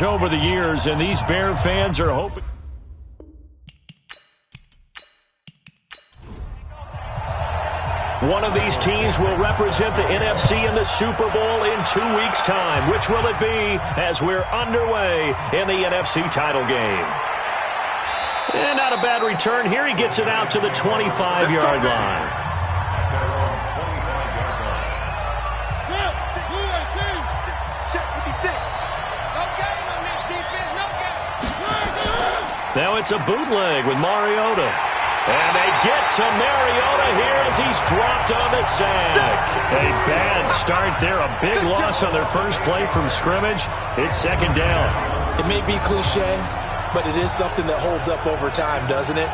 over the years, and these Bear fans are hoping. One of these teams will represent the NFC in the Super Bowl in 2 weeks' time. Which will it be as we're underway in the NFC title game? And not a bad return here. He gets it out to the 25-yard line. Now it's a bootleg with Mariota. And they get to Mariota here as he's dropped on the sack. A bad start there. A big loss on their first play from scrimmage. It's second down. It may be cliche, but it is something that holds up over time, doesn't it?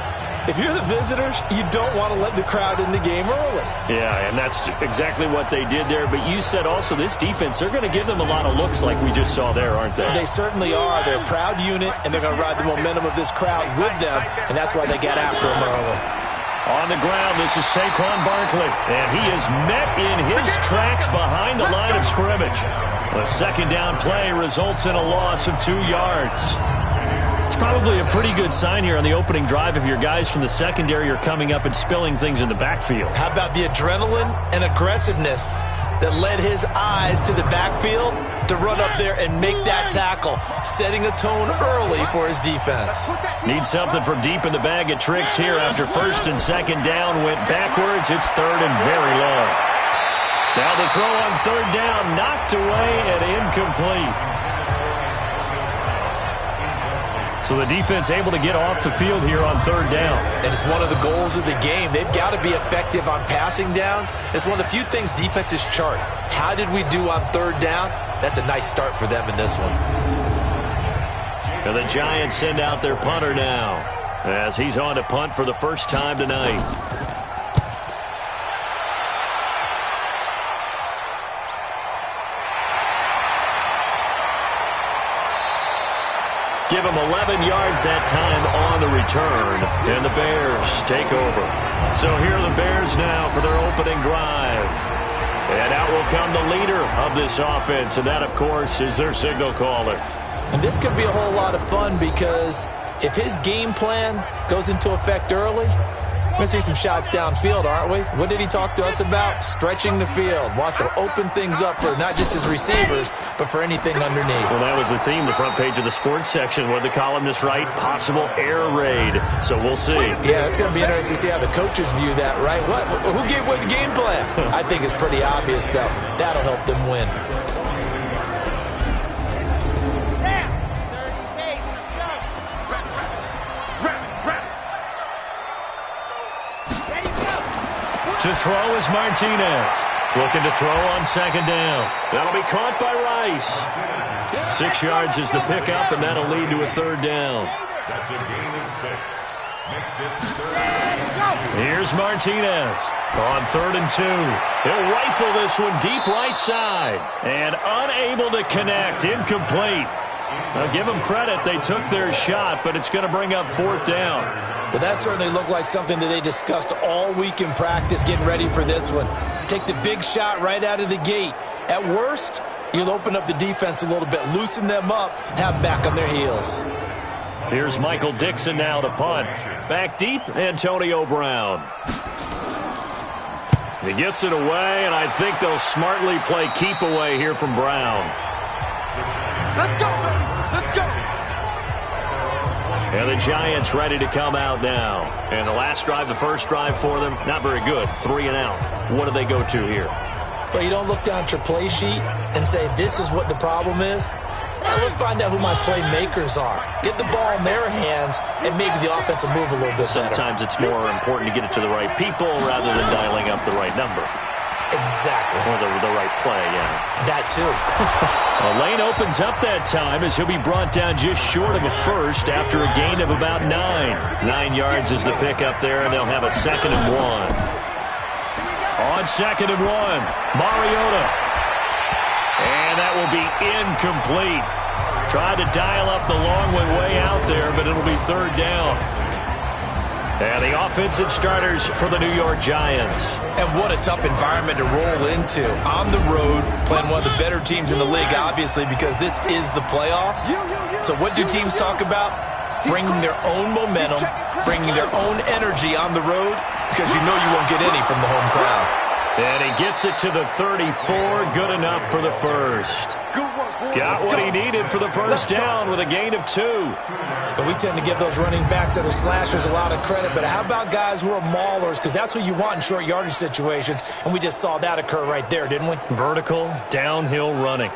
If you're the visitors, you don't want to let the crowd in the game early. Yeah, and that's exactly what they did there. But you said also this defense, they're going to give them a lot of looks like we just saw there, aren't they? They certainly are. They're a proud unit, and they're going to ride the momentum of this crowd with them, and that's why they got after them early. On the ground, this is Saquon Barkley, and he is met in his tracks behind the line of scrimmage. A second down play results in a loss of 2 yards. It's probably a pretty good sign here on the opening drive if your guys from the secondary are coming up and spilling things in the backfield. How about the adrenaline and aggressiveness that led his eyes to the backfield to run up there and make that tackle, setting a tone early for his defense. Need something from deep in the bag of tricks here after first and second down went backwards. It's third and very long. Now the throw on third down, knocked away and incomplete. So the defense able to get off the field here on third down. And it's one of the goals of the game. They've got to be effective on passing downs. It's one of the few things defenses chart. How did we do on third down? That's a nice start for them in this one. And the Giants send out their punter now as he's on to punt for the first time tonight. Give him 11 yards that time on the return, and the Bears take over. So here are the Bears now for their opening drive. And out will come the leader of this offense, and that, of course, is their signal caller. And this could be a whole lot of fun because if his game plan goes into effect early, we're going to see some shots downfield, aren't we? What did he talk to us about? Stretching the field. Wants to open things up for not just his receivers, but for anything underneath. Well, that was the theme, the front page of the sports section. What did the columnist write? Possible air raid. So we'll see. Yeah, it's going to be interesting to see how the coaches view that, right? Who gave away the game plan? I think it's pretty obvious, though. That'll help them win. To throw is Martinez. Looking to throw on second down. That'll be caught by Rice. 6 yards is the pickup, and that'll lead to a third down. That's a gain of 6. Makes it third. Here's Martinez on 3rd and 2. He'll rifle this one deep right side. And unable to connect. Incomplete. I'll give them credit. They took their shot, but it's going to bring up 4th down. Well, that certainly looked like something that they discussed all week in practice, getting ready for this one. Take the big shot right out of the gate. At worst, you'll open up the defense a little bit, loosen them up, and have them back on their heels. Here's Michael Dixon now to punt. Back deep, Antonio Brown. He gets it away, and I think they'll smartly play keep away here from Brown. Let's go, baby. Let's go. And the Giants ready to come out now. And the last drive, the first drive for them, not very good. 3 and out. What do they go to here? Well, you don't look down at your play sheet and say, this is what the problem is. Well, let's find out who my playmakers are. Get the ball in their hands and maybe the offense will move a little bit better. Sometimes it's more important to get it to the right people rather than dialing up the right number. Exactly. Or the right play, yeah. That too. Well, Lane opens up that time as he'll be brought down just short of a first after a gain of about 9. 9 yards is the pickup there, and they'll have a 2nd and 1. On 2nd and 1, Mariota. And that will be incomplete. Tried to dial up the long one way out there, but it'll be 3rd down. And the offensive starters for the New York Giants. And what a tough environment to roll into. On the road, playing one of the better teams in the league, obviously, because this is the playoffs. So what do teams talk about? Bringing their own momentum, bringing their own energy on the road, because you know you won't get any from the home crowd. And he gets it to the 34. Good enough for the first. Got what he needed for the first down with a gain of 2. And we tend to give those running backs that are slashers a lot of credit, but how about guys who are maulers? Because that's who you want in short yardage situations, and we just saw that occur right there, didn't we? Vertical, downhill running.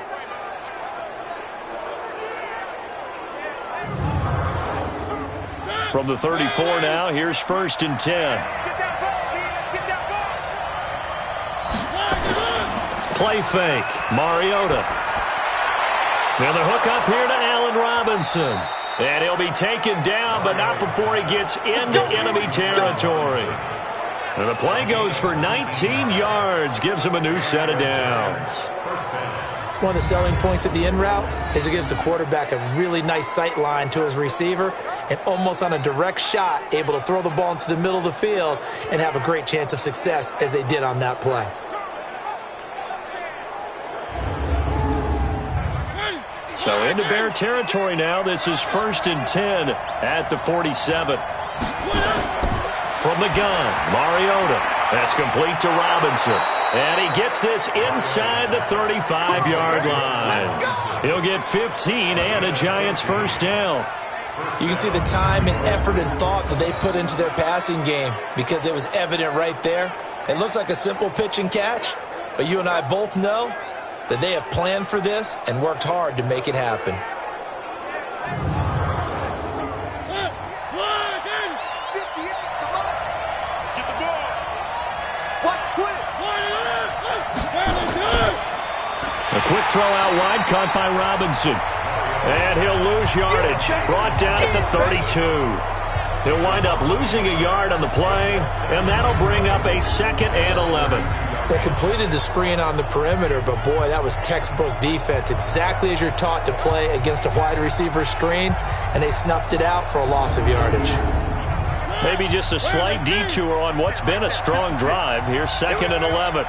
From the 34 now, here's 1st and 10. Play fake, Mariota. Now the hook up here to Allen Robinson. And he'll be taken down, but not before he gets into enemy territory. And the play goes for 19 yards, gives him a new set of downs. One of the selling points of the in route is it gives the quarterback a really nice sight line to his receiver, and almost on a direct shot, able to throw the ball into the middle of the field and have a great chance of success as they did on that play. So into Bear territory now. This is 1st and 10 at the 47. From the gun, Mariota. That's complete to Robinson. And he gets this inside the 35-yard line. He'll get 15 and a Giants first down. You can see the time and effort and thought that they put into their passing game because it was evident right there. It looks like a simple pitch and catch, but you and I both know that they have planned for this and worked hard to make it happen. Get the ball. What twist? A quick throw out wide, caught by Robinson. And he'll lose yardage. Brought down at the 32. He'll wind up losing a yard on the play, and that'll bring up a 2nd and 11. They completed the screen on the perimeter, but boy, that was textbook defense, exactly as you're taught to play against a wide receiver screen, and they snuffed it out for a loss of yardage. Maybe just a slight detour on what's been a strong drive. Here's 2nd and 11.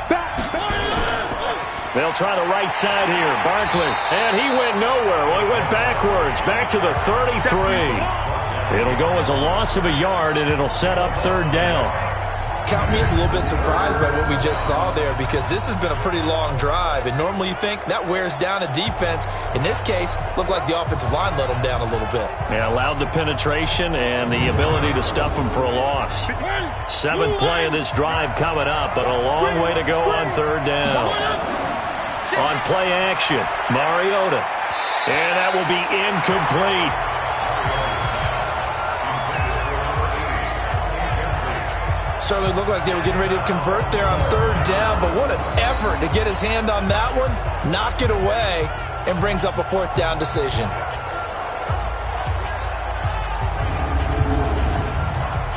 They'll try the right side here. Barkley, and he went nowhere. Well, he went backwards, back to the 33. It'll go as a loss of a yard, and it'll set up 3rd down. Count me as a little bit surprised by what we just saw there because this has been a pretty long drive, and normally you think that wears down a defense. In this case, looked like the offensive line let them down a little bit. Yeah, allowed the penetration and the ability to stuff them for a loss. 7th play of this drive coming up, but a long way to go on 3rd down. On play action, Mariota. And that will be incomplete. Certainly looked like they were getting ready to convert there on 3rd down, but what an effort to get his hand on that one, knock it away, and brings up a 4th down decision.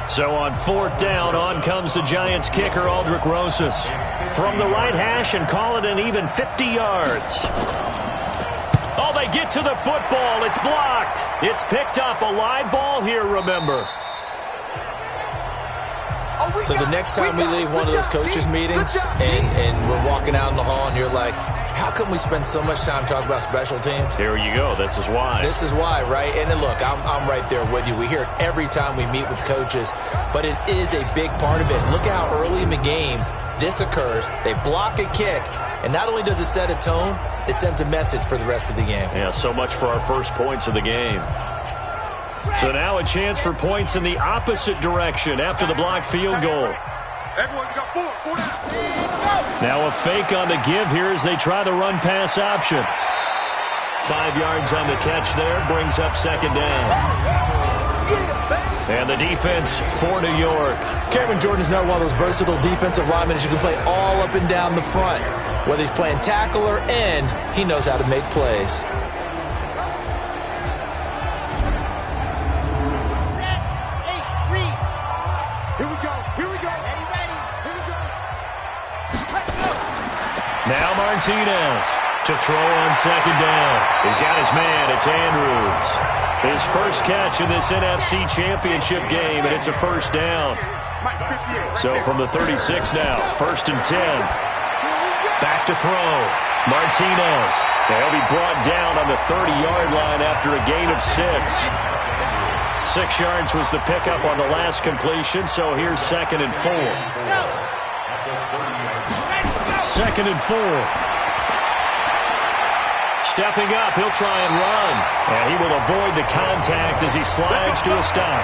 So on 4th down, on comes the Giants kicker, Aldrick Rosas. From the right hash and call it an even 50 yards. Oh, they get to the football. It's blocked. It's picked up. A live ball here, remember. So the next time we leave one of those coaches' meetings and we're walking out in the hall and you're like, how come we spend so much time talking about special teams? Here you go. This is why. This is why, right? And then look, I'm right there with you. We hear it every time we meet with coaches, but it is a big part of it. Look how early in the game this occurs. They block a kick, and not only does it set a tone, it sends a message for the rest of the game. Yeah, so much for our first points of the game. So now a chance for points in the opposite direction after the blocked field goal. Everyone got 4. Now a fake on the give here as they try the run-pass option. 5 yards on the catch there, brings up 2nd down. And the defense for New York. Cameron Jordan is now one of those versatile defensive linemen who can play all up and down the front. Whether he's playing tackle or end, he knows how to make plays. Now Martinez to throw on 2nd down. He's got his man. It's Andrews. His first catch in this NFC Championship game, and it's a first down. So from the 36 now, 1st and 10. Back to throw. Martinez. They'll be brought down on the 30-yard line after a gain of 6. 6 yards was the pickup on the last completion, so here's 2nd and 4. 2nd and 4. Stepping up, he'll try and run. And he will avoid the contact as he slides to a stop.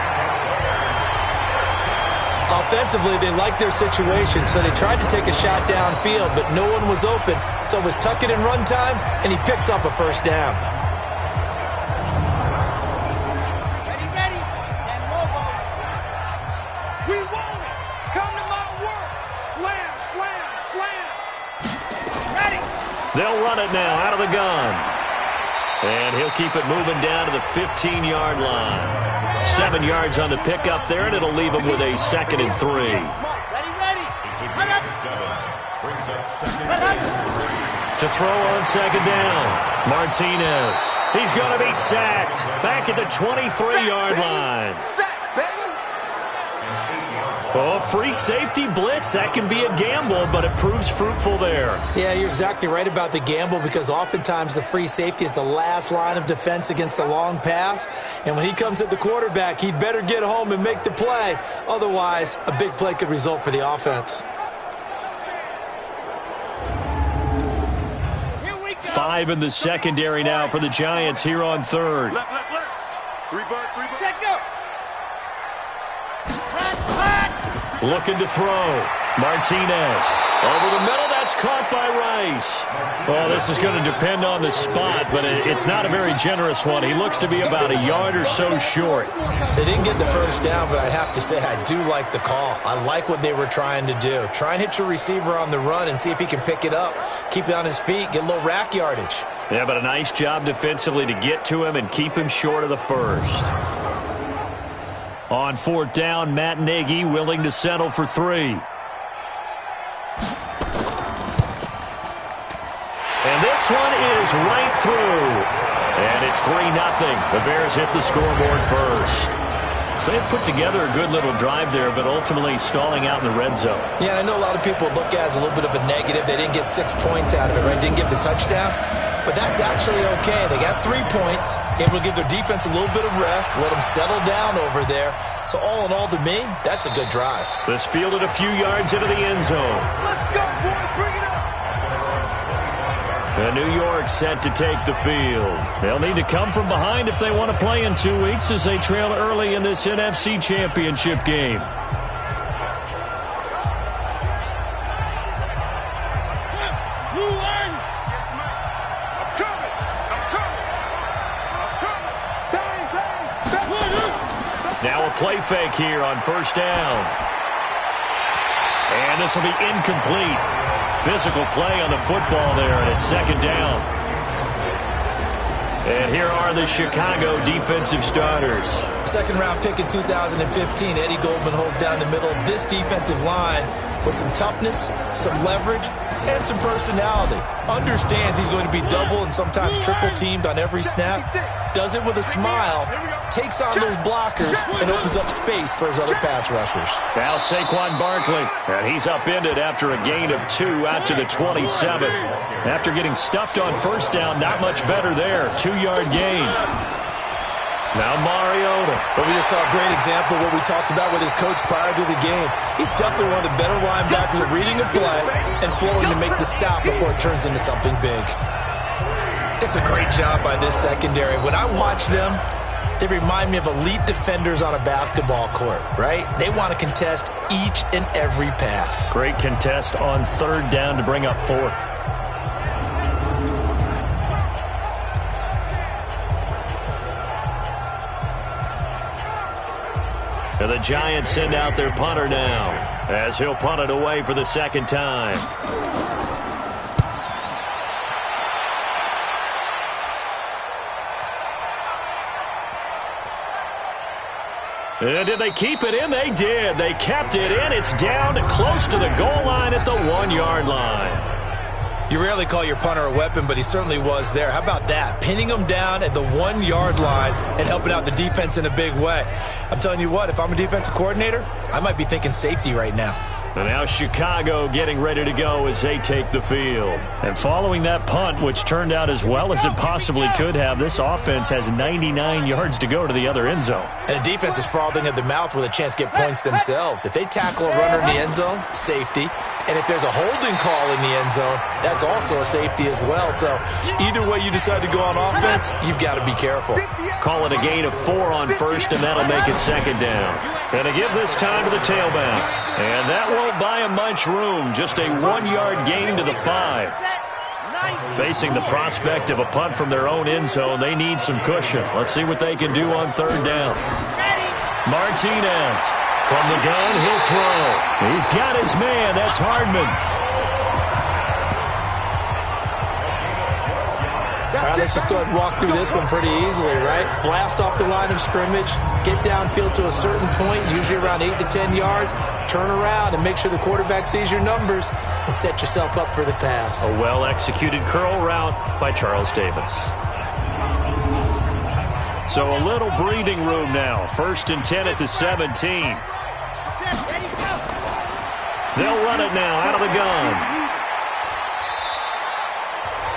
Offensively, they like their situation, so they tried to take a shot downfield, but no one was open. So it was tuck it and run time, and he picks up a first down. Ready, and Lobos. We want it. Come to my work. Slam, slam, slam. Ready. They'll run it now out of the gun. And he'll keep it moving down to the 15-yard line. 7 yards on the pickup there, and it'll leave him with a 2nd and 3. Ready. To throw on 2nd down, Martinez. He's going to be sacked. Back at the 23-yard line. Sack, baby. Oh, free safety blitz. That can be a gamble, but it proves fruitful there. Yeah, you're exactly right about the gamble because oftentimes the free safety is the last line of defense against a long pass. And when he comes at the quarterback, he'd better get home and make the play. Otherwise, a big play could result for the offense. 5 in the secondary now for the Giants here on 3rd. Left. 3 bucks. Check up. Flat. Looking to throw. Martinez. Over the middle, that's caught by Rice. Well, this is going to depend on the spot, but it's not a very generous one. He looks to be about a yard or so short. They didn't get the first down, but I have to say I do like the call. I like what they were trying to do. Try and hit your receiver on the run and see if he can pick it up. Keep it on his feet, get a little rack yardage. Yeah, but a nice job defensively to get to him and keep him short of the first. On 4th down, Matt Nagy willing to settle for 3. And this one is right through. And it's 3-0. The Bears hit the scoreboard first. So they've put together a good little drive there, but ultimately stalling out in the red zone. Yeah, I know a lot of people look at it as a little bit of a negative. They didn't get 6 points out of it, right? Didn't get the touchdown. But that's actually okay. They got 3 points. Able to give their defense a little bit of rest, let them settle down over there. So all in all, to me, that's a good drive. This fielded a few yards into the end zone. Let's go, boys. Bring it up. And New York set to take the field. They'll need to come from behind if they want to play in 2 weeks as they trail early in this NFC Championship game. Now a play fake here on 1st down. And this will be incomplete. Physical play on the football there, and it's 2nd down. And here are the Chicago defensive starters. 2nd-round pick in 2015, Eddie Goldman holds down the middle of this defensive line with some toughness, some leverage, and some personality. Understands he's going to be double and sometimes triple teamed on every snap. Does it with a smile, takes on those blockers, and opens up space for his other pass rushers. Now Saquon Barkley, and he's upended after a gain of 2 out to the 27. After getting stuffed on 1st down, not much better there. 2-yard gain. Now Mariota. But we just saw a great example of what we talked about with his coach prior to the game. He's definitely one of the better linebackers at reading a play and flowing to make the stop before it turns into something big. It's a great job by this secondary. When I watch them, they remind me of elite defenders on a basketball court, right? They want to contest each and every pass. Great contest on 3rd down to bring up 4th. And the Giants send out their punter now as he'll punt it away for the 2nd time. And did they keep it in? They did. They kept it in. It's down close to the goal line at the 1-yard line. You rarely call your punter a weapon, but he certainly was there. How about that? Pinning him down at the 1-yard line and helping out the defense in a big way. I'm telling you what, if I'm a defensive coordinator, I might be thinking safety right now. And now Chicago getting ready to go as they take the field. And following that punt, which turned out as well as it possibly could have, this offense has 99 yards to go to the other end zone. And the defense is frothing at the mouth with a chance to get points themselves. If they tackle a runner in the end zone, safety. And if there's a holding call in the end zone, that's also a safety as well. So either way you decide to go on offense, you've got to be careful. Call it a gain of 4 on first, and that'll make it second down. And to give this time to the tailback. And that won't buy him much room. Just a 1-yard gain to the 5. Facing the prospect of a punt from their own end zone, they need some cushion. Let's see what they can do on third down. Martinez. From the gun, he'll throw. He's got his man. That's Hardman. All right, let's just go ahead and walk through this one pretty easily, right? Blast off the line of scrimmage, get downfield to a certain point, usually around 8 to 10 yards, turn around and make sure the quarterback sees your numbers and set yourself up for the pass. A well-executed curl route by Charles Davis. So a little breathing room now. 1st and 10 at the 17. They'll run it now out of the gun.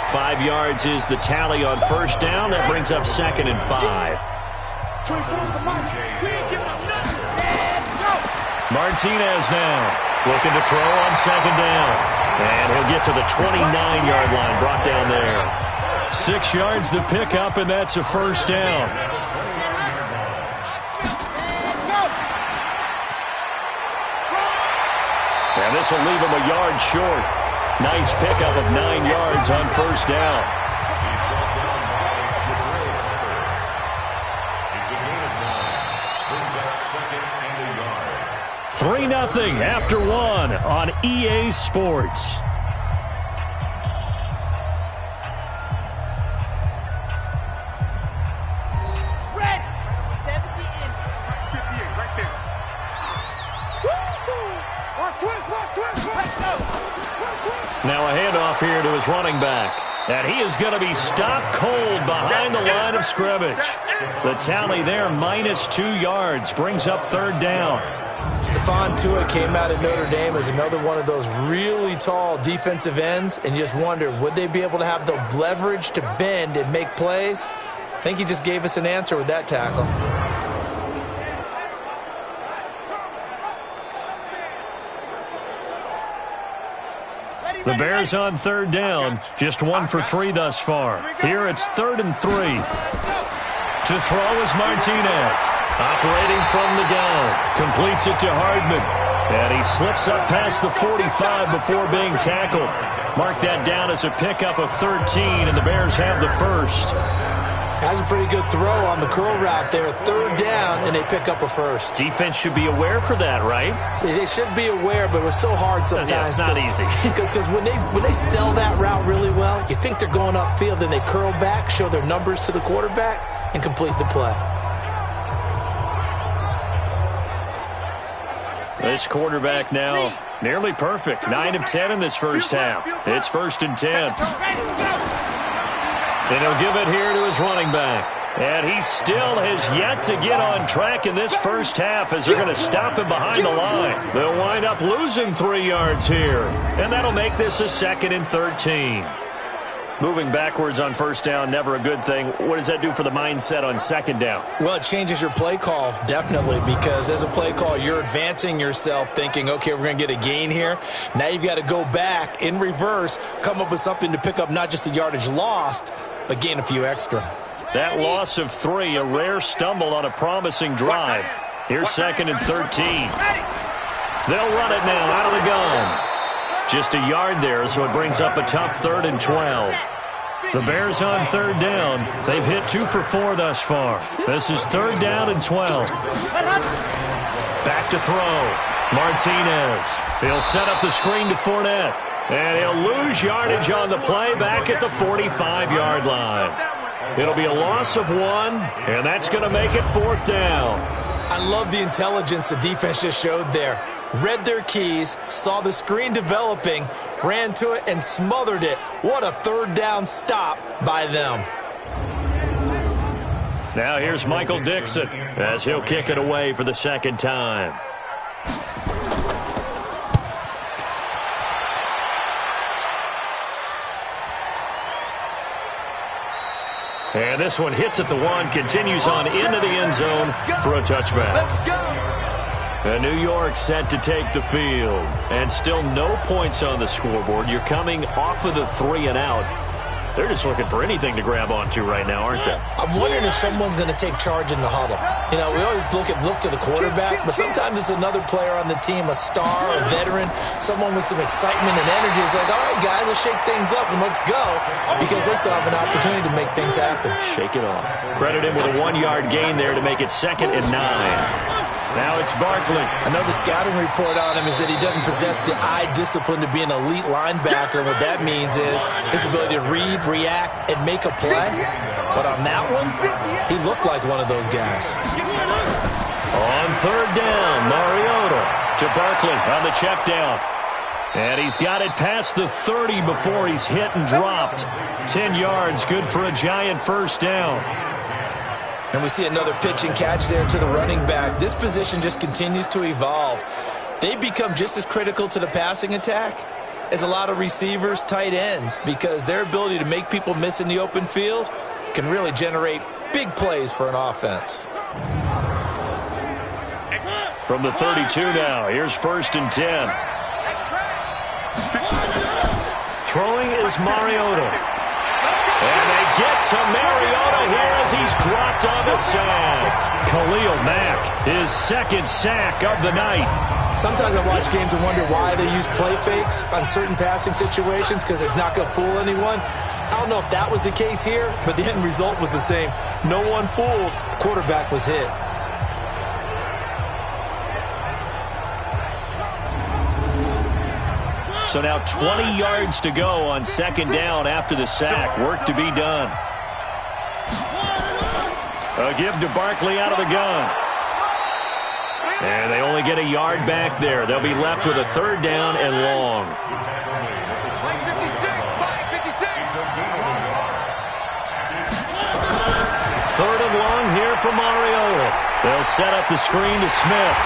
5 yards is the tally on first down. That brings up 2nd and 5. Martinez now looking to throw on 2nd down. And he'll get to the 29-yard line, brought down there. 6 yards the pickup, and that's a first down. And this will leave him a yard short. Nice pickup of 9 yards on first down. It's a gain of 9. Brings up 2nd and a yard. 3-0 after 1 on EA Sports. Now a handoff here to his running back. And he is going to be stopped cold behind the line of scrimmage. The tally there, -2 yards, brings up 3rd down. Stephon Tuitt came out of Notre Dame as another one of those really tall defensive ends, and you just wonder, would they be able to have the leverage to bend and make plays? I think he just gave us an answer with that tackle. The Bears on 3rd down, just 1 for 3 thus far. Here it's 3rd and 3. To throw is Martinez. Operating from the gun. Completes it to Hardman. And he slips up past the 45 before being tackled. Mark that down as a pickup of 13, and the Bears have the first. Has a pretty good throw on the curl route there. 3rd down, and they pick up a first. Defense should be aware for that, right? They should be aware, but it was so hard sometimes. Yeah, it's not easy. Because when they sell that route really well, you think they're going upfield, then they curl back, show their numbers to the quarterback, and complete the play. This quarterback now nearly perfect. 9 of 10 in this first half. It's 1st and 10. And he'll give it here to his running back. And he still has yet to get on track in this first half as they're going to stop him behind the line. They'll wind up losing 3 yards here. And that'll make this a 2nd and 13. Moving backwards on first down, never a good thing. What does that do for the mindset on 2nd down? Well, it changes your play call, definitely, because as a play call, you're advancing yourself thinking, okay, we're going to get a gain here. Now you've got to go back in reverse, come up with something to pick up not just the yardage lost, but gain a few extra. That loss of 3, a rare stumble on a promising drive. Here's 2nd and 13. They'll run it now out of the gun. Just a yard there, so it brings up a tough 3rd and 12. The Bears on 3rd down. They've hit 2 for 4 thus far. This is 3rd down and 12. Back to throw. Martinez. He'll set up the screen to Fournette. And he'll lose yardage on the play back at the 45-yard line. It'll be a loss of 1, and that's going to make it 4th down. I love the intelligence the defense just showed there. Read their keys, saw the screen developing, ran to it and smothered it. What a third down stop by them. Now here's Michael Dixon as he'll kick it away for the second time. And this one hits at the 1, continues on into the end zone for a touchback. And New York set to take the field. And still no points on the scoreboard. You're coming off of the 3 and out. They're just looking for anything to grab onto right now, aren't they? I'm wondering if someone's going to take charge in the huddle. You know, we always look to the quarterback, but sometimes it's another player on the team, a star, a veteran, someone with some excitement and energy. It's like, all right, guys, let's shake things up and let's go, because they still have an opportunity to make things happen. Shake it off. Credit him with a 1-yard gain there to make it 2nd and 9. Now it's Barkley. I know the scouting report on him is that he doesn't possess the eye discipline to be an elite linebacker. What that means is his ability to read, react, and make a play. But on that one, he looked like one of those guys. On 3rd down, Mariota to Barkley on the check down. And he's got it past the 30 before he's hit and dropped. 10 yards, good for a giant first down. And we see another pitch and catch there to the running back. This position just continues to evolve. They become just as critical to the passing attack as a lot of receivers, tight ends, because their ability to make people miss in the open field can really generate big plays for an offense. From the 32 now, here's 1st and 10. Throwing is Mariota. And they get to Mariota here as he's dropped on the sack. Khalil Mack, his 2nd sack of the night. Sometimes I watch games and wonder why they use play fakes on certain passing situations, because it's not going to fool anyone. I don't know if that was the case here, but the end result was the same. No one fooled. The quarterback was hit. So now 20 yards to go on 2nd down after the sack. Work to be done. A give to Barkley out of the gun. And they only get a yard back there. They'll be left with a 3rd down and long. Third and long here for Mariota. They'll set up the screen to Smith.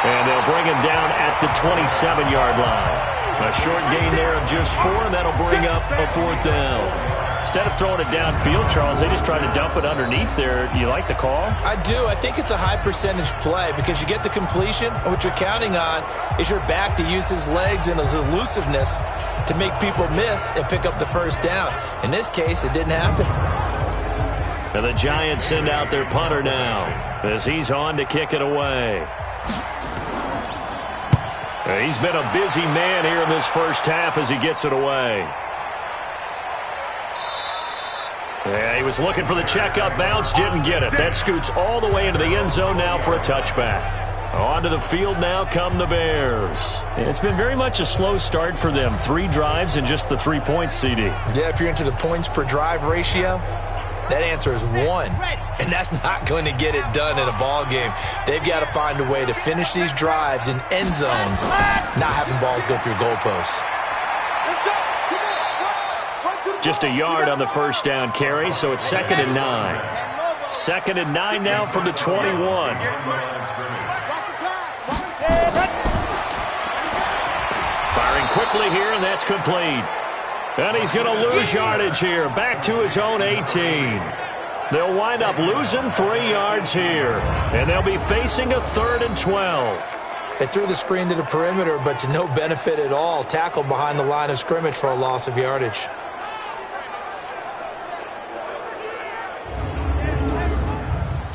And they'll bring him down at the 27-yard line. A short gain there of just 4, and that'll bring up a 4th down. Instead of throwing it downfield, Charles, they just tried to dump it underneath there. You like the call? I do. I think it's a high-percentage play because you get the completion, and what you're counting on is your back to use his legs and his elusiveness to make people miss and pick up the 1st down. In this case, it didn't happen. And the Giants send out their punter now as he's on to kick it away. He's been a busy man here in this first half as he gets it away. Yeah, he was looking for the checkup bounce, didn't get it. That scoots all the way into the end zone now for a touchback. Onto the field now come the Bears. It's been very much a slow start for them. 3 drives and just the 3 points, CD. Yeah, if you're into the points per drive ratio, that answer is 1. And that's not going to get it done in a ball game. They've got to find a way to finish these drives in end zones, not having balls go through goalposts. Just a yard on the 1st down carry, so it's 2nd and 9. 2nd and 9 now from the 21. Firing quickly here, and that's complete. And he's going to lose yardage here, back to his own 18. They'll wind up losing 3 yards here, and they'll be facing a 3rd and 12. They threw the screen to the perimeter, but to no benefit at all. Tackled behind the line of scrimmage for a loss of yardage.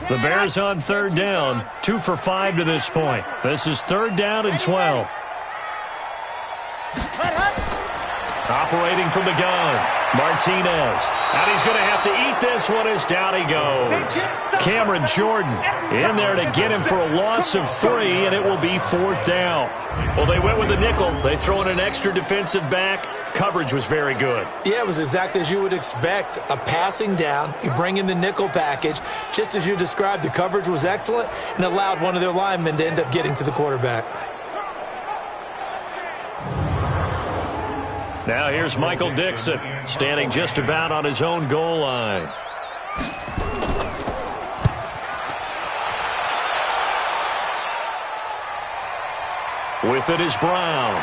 The Bears on 3rd down, 2 for 5 to this point. This is 3rd down and 12. Operating from the gun, Martinez. And he's going to have to eat this one as down he goes. Cameron Jordan in there to get him for a loss of 3, and it will be 4th down. Well, they went with the nickel. They throw in an extra defensive back. Coverage was very good. Yeah, it was exactly as you would expect. A passing down. You bring in the nickel package. Just as you described, the coverage was excellent and allowed one of their linemen to end up getting to the quarterback. Now here's Michael Dixon, standing just about on his own goal line. With it is Brown.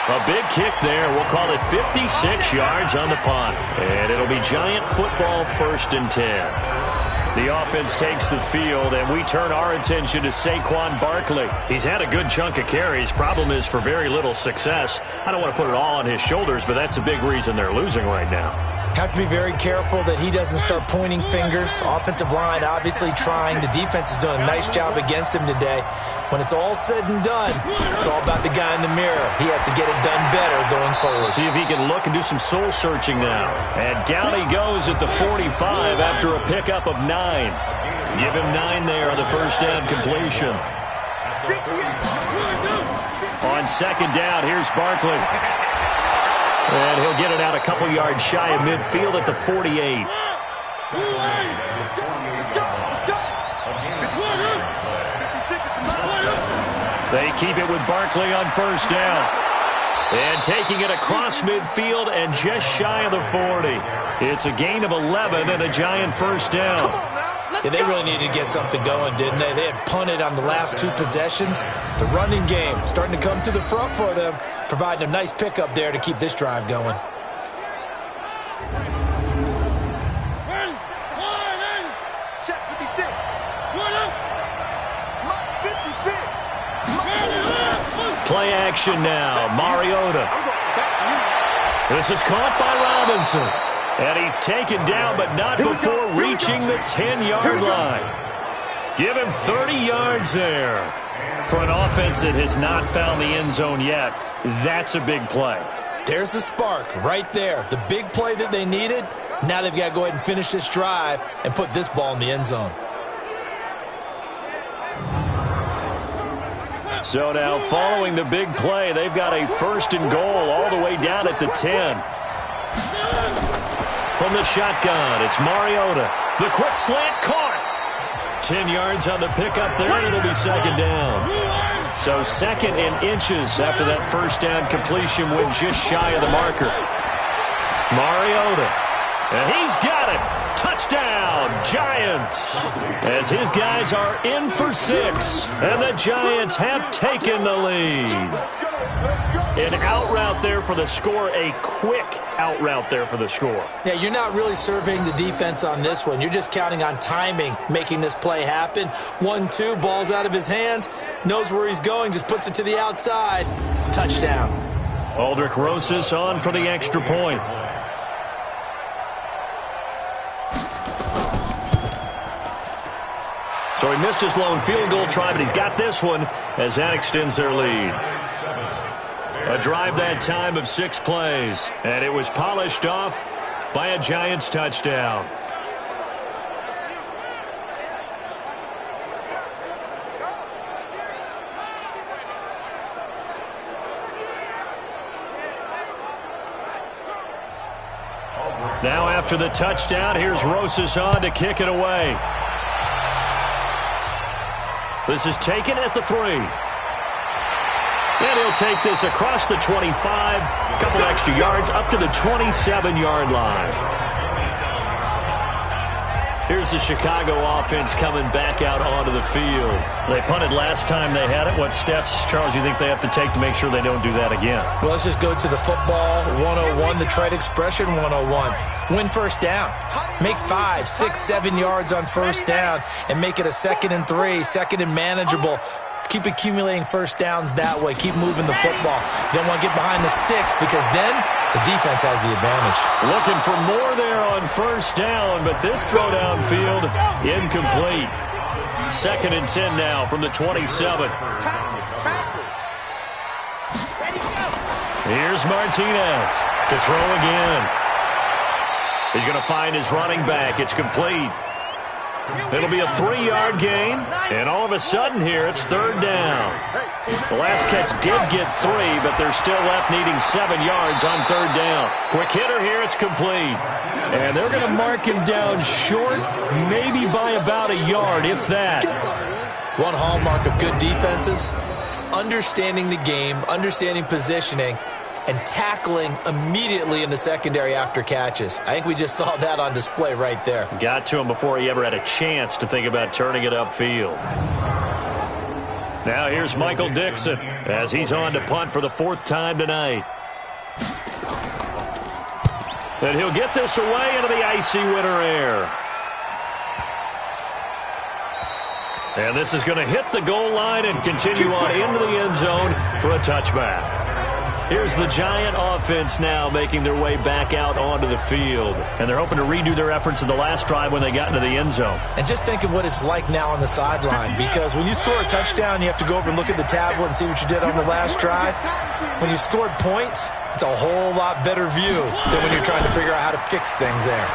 A big kick there. We'll call it 56 yards on the punt. And it'll be Giant football, 1st and 10. The offense takes the field, and we turn our attention to Saquon Barkley. He's had a good chunk of carries. Problem is for very little success. I don't want to put it all on his shoulders, but that's a big reason they're losing right now. Have to be very careful that he doesn't start pointing fingers. Offensive line obviously trying. The defense is doing a nice job against him today. When it's all said and done, it's all about the guy in the mirror. He has to get it done better going forward. See if he can look and do some soul searching now. And down he goes at the 45 after a pickup of 9. Give him 9 there on the first down completion. On second down, here's Barkley. And he'll get it out a couple yards shy of midfield at the 48. They keep it with Barkley on first down. And taking it across midfield and just shy of the 40. It's a gain of 11 and a Giant first down. Yeah, they really needed to get something going, didn't they? They had punted on the last 2 possessions. The running game starting to come to the front for them, providing a nice pickup there to keep this drive going. Play action now. Mariota. This is caught by Robinson. And he's taken down, but not before reaching the 10-yard line. Give him 30 yards there. For an offense that has not found the end zone yet, that's a big play. There's the spark right there. The big play that they needed. Now they've got to go ahead and finish this drive and put this ball in the end zone. So now following the big play, they've got a 1st and goal all the way down at the 10. From the shotgun, it's Mariota. The quick slant caught. 10 yards on the pickup there, and it'll be second down. So 2nd and inches after that first down completion went just shy of the marker. Mariota. And he's got it. Touchdown, Giants. As his guys are in for 6. And the Giants have taken the lead. An out route there for the score. A quick out route there for the score. Yeah, you're not really surveying the defense on this one. You're just counting on timing, making this play happen. 1-2, ball's out of his hands. Knows where he's going, just puts it to the outside. Touchdown. Aldrich Rosas on for the extra point. So he missed his lone field goal try, but he's got this one as that extends their lead. A drive that time of 6 plays, and it was polished off by a Giants touchdown. Now after the touchdown, here's Rosas on to kick it away. This is taken at the 3. And he'll take this across the 25, a couple extra yards up to the 27-yard line. Here's the Chicago offense coming back out onto the field. They punted last time they had it. What steps, Charles, you think they have to take to make sure they don't do that again? Well, let's just go to the football 101, the trade expression 101. Win first down. Make 5, 6, 7 yards on first down and make it a 2nd and 3, 2nd and manageable. Keep accumulating first downs that way. Keep moving the football. You don't want to get behind the sticks because then the defense has the advantage. Looking for more there on first down, but this throw downfield incomplete. 2nd and 10 now from the 27. Here's Martinez to throw again. He's going to find his running back. It's complete. It'll be a 3-yard gain, and all of a sudden here, it's 3rd down. The last catch did get 3, but they're still left needing 7 yards on 3rd down. Quick hitter here, it's complete. And they're going to mark him down short, maybe by about a yard, if that. One hallmark of good defenses is understanding the game, understanding positioning, and tackling immediately in the secondary after catches. I think we just saw that on display right there. Got to him before he ever had a chance to think about turning it upfield. Now here's Michael Dixon as he's on to punt for the 4th time tonight. And he'll get this away into the icy winter air. And this is going to hit the goal line and continue on into the end zone for a touchback. Here's the Giant offense now making their way back out onto the field. And they're hoping to redo their efforts in the last drive when they got into the end zone. And just think of what it's like now on the sideline, because when you score a touchdown, you have to go over and look at the tablet and see what you did on the last drive. When you scored points, it's a whole lot better view than when you're trying to figure out how to fix things there.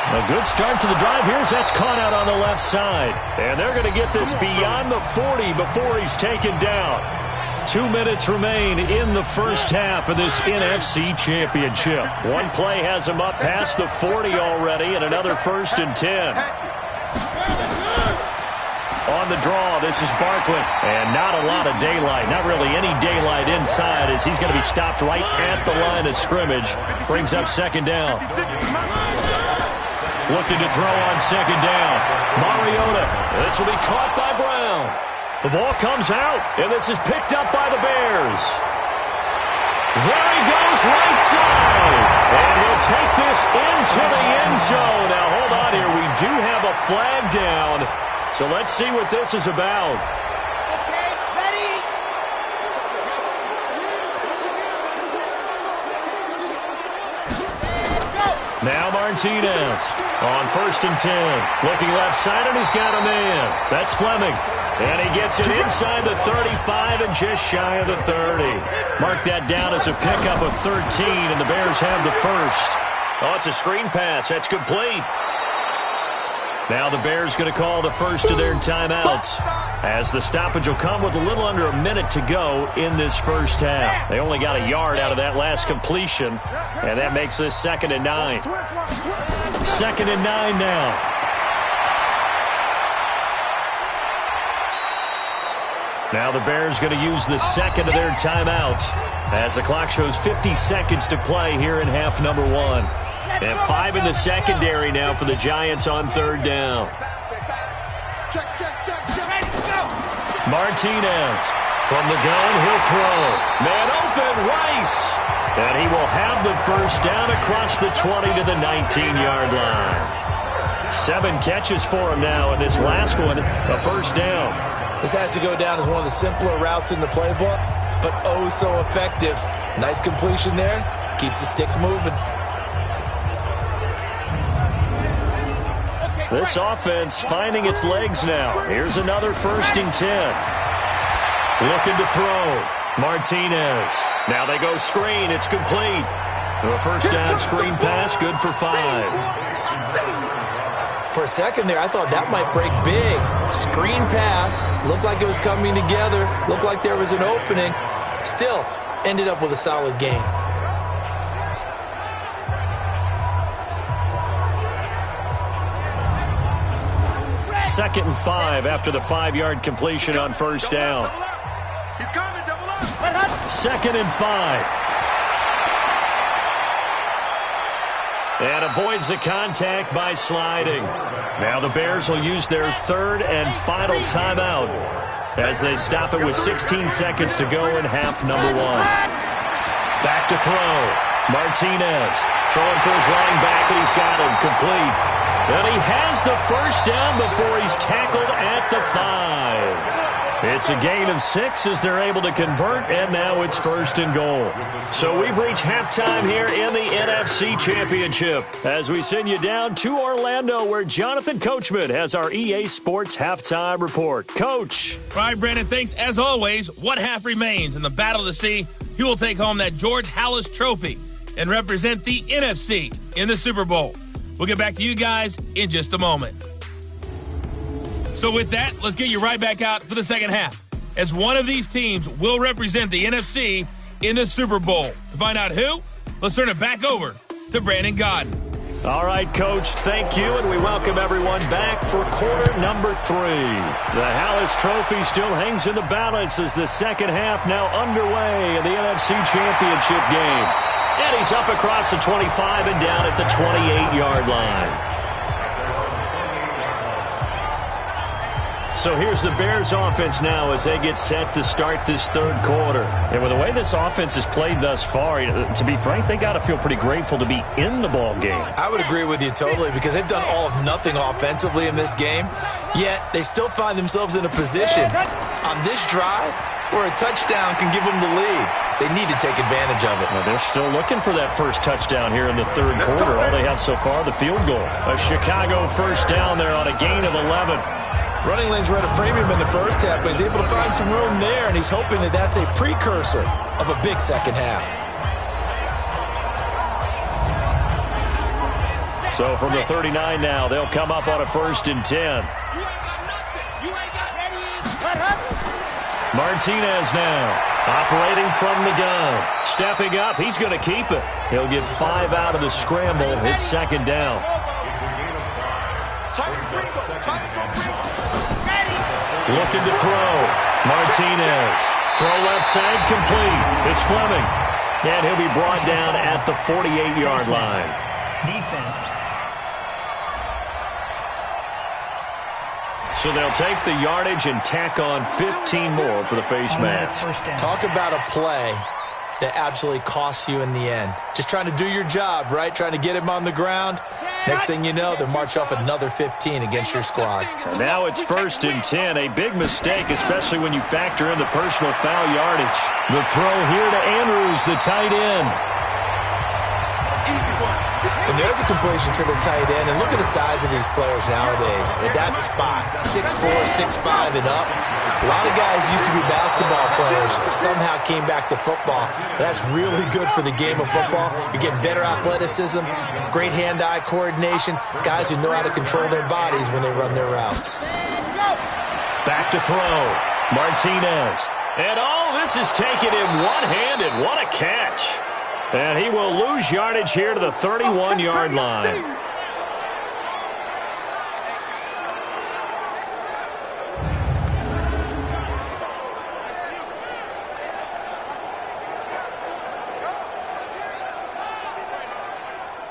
A good start to the drive. Here's that's caught out on the left side. And they're going to get this beyond the 40 before he's taken down. 2 minutes remain in the first half of this NFC Championship. One play has him up past the 40 already, and another 1st and 10. On the draw, this is Barkley. And not a lot of daylight, not really any daylight inside, as he's going to be stopped right at the line of scrimmage. Brings up 2nd down. Looking to throw on 2nd down. Mariota. This will be caught by Brown. The ball comes out, and this is picked up by the Bears. There he goes, right side. And he'll take this into the end zone. Now, hold on here. We do have a flag down. So let's see what this is about. Okay, ready? Go! Now Martinez on 1st and 10. Looking left side, and he's got a man. That's Fleming. And he gets it inside the 35 and just shy of the 30. Mark that down as a pickup of 13, and the Bears have the 1st. Oh, it's a screen pass. That's complete. Now the Bears going to call the 1st of their timeouts, as the stoppage will come with a little under a minute to go in this first half. They only got a yard out of that last completion, and that makes this 2nd and 9. 2nd and 9 now. Now the Bears going to use the 2nd of their timeouts as the clock shows 50 seconds to play here in half number 1. And 5 in the secondary now for the Giants on 3rd down. Martinez from the gun, he'll throw. Man open, Rice. And he will have the 1st down across the 20 to the 19-yard line. 7 catches for him now, and this last one, a 1st down. This has to go down as one of the simpler routes in the playbook, but oh so effective. Nice completion there. Keeps the sticks moving. This offense finding its legs now. Here's another 1st and 10. Looking to throw. Martinez. Now they go screen. It's complete. A 1st down screen pass, good for 5. For a second there, I thought that might break big. Screen pass. Looked like it was coming together. Looked like there was an opening. Still, ended up with a solid game. Second and 5 after the 5-yard completion on 1st down. He's coming, double up. 2nd and 5. And avoids the contact by sliding. Now the Bears will use their 3rd and final timeout as they stop it with 16 seconds to go in half number 1. Back to throw. Martinez throwing for his running back, and he's got him complete. And he has the 1st down before he's tackled at the 5. It's a gain of 6 as they're able to convert, and now it's 1st and goal. So we've reached halftime here in the NFC Championship as we send you down to Orlando, where Jonathan Coachman has our EA Sports Halftime Report. Coach. All right, Brandon, thanks. As always, one half remains in the battle to see who will take home that George Halas Trophy and represent the NFC in the Super Bowl. We'll get back to you guys in just a moment. So with that, let's get you right back out for the second half, as one of these teams will represent the NFC in the Super Bowl. To find out who, let's turn it back over to Brandon Godden. All right, Coach, thank you, and we welcome everyone back for quarter number 3. The Hallis Trophy still hangs in the balance as the second half now underway in the NFC Championship game. And he's up across the 25 and down at the 28-yard line. So here's the Bears offense now as they get set to start this third quarter. And with the way this offense has played thus far, to be frank, they got to feel pretty grateful to be in the ball game. I would agree with you totally because they've done all of nothing offensively in this game, yet they still find themselves in a position on this drive where a touchdown can give them the lead. They need to take advantage of it. Well, they're still looking for that first touchdown here in the third quarter. All they have so far, the field goal. A Chicago first down there on a gain of 11. Running lanes were at a premium in the first half, but he's able to find some room there, and he's hoping that that's a precursor of a big second half. So from the 39 now, they'll come up on a 1st and 10. Martinez now, operating from the gun. Stepping up, he's going to keep it. He'll get 5 out of the scramble. It's second down. Looking to throw. Martinez. Throw left side, complete. It's Fleming. And he'll be brought down at the 48-yard line. Defense. So they'll take the yardage and tack on 15 more for the face mask. Talk about a play that absolutely costs you in the end. Just trying to do your job, right? Trying to get him on the ground. Next thing you know, they'll march off another 15 against your squad. And now it's 1st and 10. A big mistake, especially when you factor in the personal foul yardage. The throw here to Andrews, the tight end. And there's a completion to the tight end. And look at the size of these players nowadays. At that spot, 6'4", 6'5", and up. A lot of guys used to be basketball players, somehow came back to football. That's really good for the game of football. You're getting better athleticism, great hand-eye coordination, guys who know how to control their bodies when they run their routes. Back to throw. Martinez. And this is taken in one-handed. What a catch. And he will lose yardage here to the 31-yard line.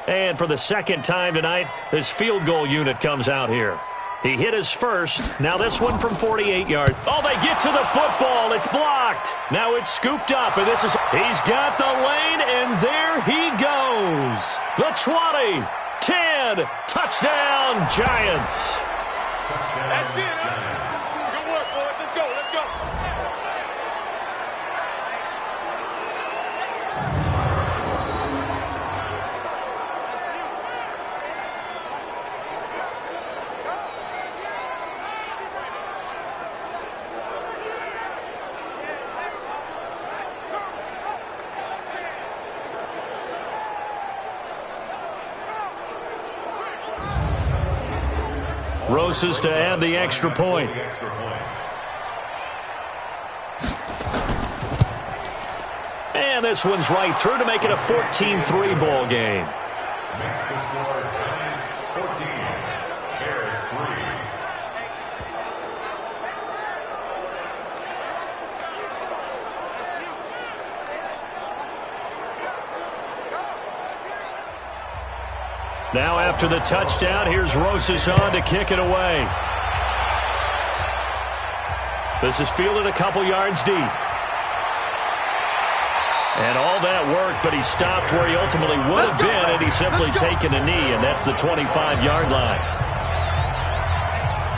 And for the second time tonight, this field goal unit comes out here. He hit his first. Now this one from 48 yards. Oh, they get to the football. It's blocked. Now it's scooped up, and he's got the lane, and there he goes. The 20, 10, touchdown, Giants. That's it, huh? Good work, boys. Let's go, let's go. Rosas to add the extra point. And this one's right through to make it a 14-3 ball game. Makes the score Giants 14, Bears 3. Now after the touchdown, here's Rosas on to kick it away. This is fielded a couple yards deep. And all that work, but he stopped where he ultimately would have been had he simply taken a knee, and that's the 25-yard line.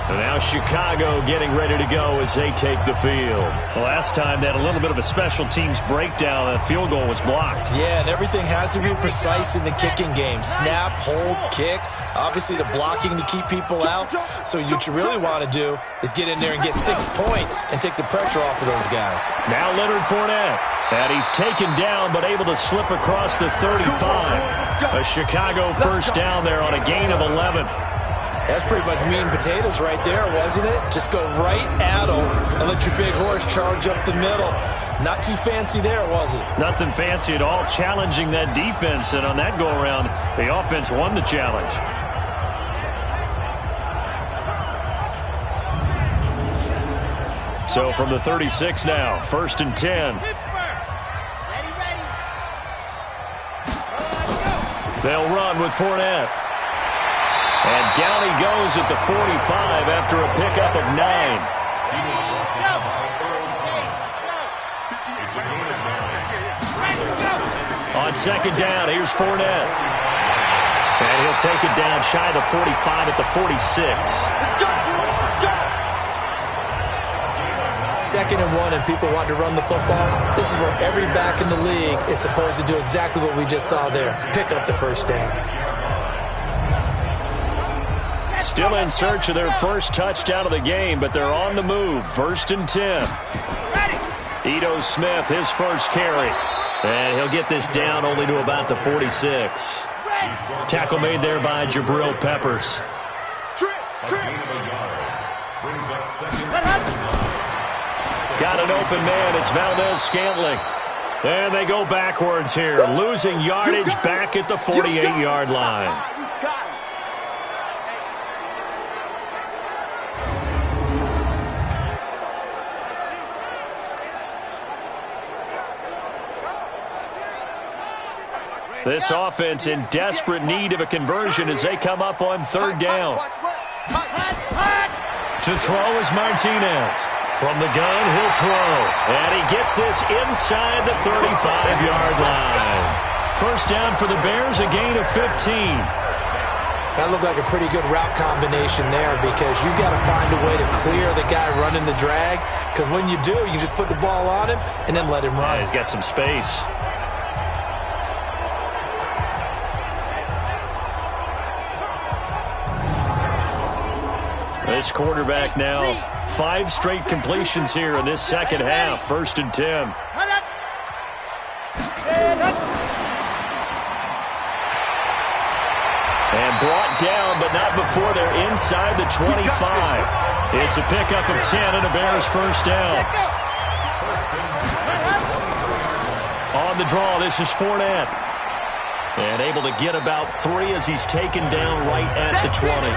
And now Chicago getting ready to go as they take the field. The last time they had a little bit of a special teams breakdown. A field goal was blocked. Yeah, and everything has to be precise in the kicking game. Snap, hold, kick. Obviously the blocking to keep people out. So what you really want to do is get in there and get 6 points and take the pressure off of those guys. Now Leonard Fournette. And he's taken down but able to slip across the 35. A Chicago first down there on a gain of 11. That's pretty much meat and potatoes right there, wasn't it? Just go right at them and let your big horse charge up the middle. Not too fancy there, was it? Nothing fancy at all, challenging that defense. And on that go-around, the offense won the challenge. So from the 36 now, 1st and 10. They'll run with Fournette. And down he goes at the 45 after a pickup of 9. On 2nd down, here's Fournette. And he'll take it down shy of the 45 at the 46. 2nd and 1 and people want to run the football. This is where every back in the league is supposed to do exactly what we just saw there. Pick up the first down. Still in search of their first touchdown of the game, but they're on the move. 1st and 10. Ito Smith, his first carry. And he'll get this down only to about the 46. Tackle made there by Jabril Peppers. Got an open man. It's Valdez-Scantling. And they go backwards here, losing yardage back at the 48-yard line. This offense in desperate need of a conversion as they come up on 3rd down. To throw is Martinez. From the gun, he'll throw. And he gets this inside the 35-yard line. First down for the Bears, a gain of 15. That looked like a pretty good route combination there because you got to find a way to clear the guy running the drag. Because when you do, you can just put the ball on him and then let him run. Yeah, he's got some space. This quarterback now, 5 straight completions here in this second half. 1st and 10. And brought down, but not before they're inside the 25. It's a pickup of 10 and a Bears first down. On the draw, this is Fournette. And able to get about 3 as he's taken down right at the 20.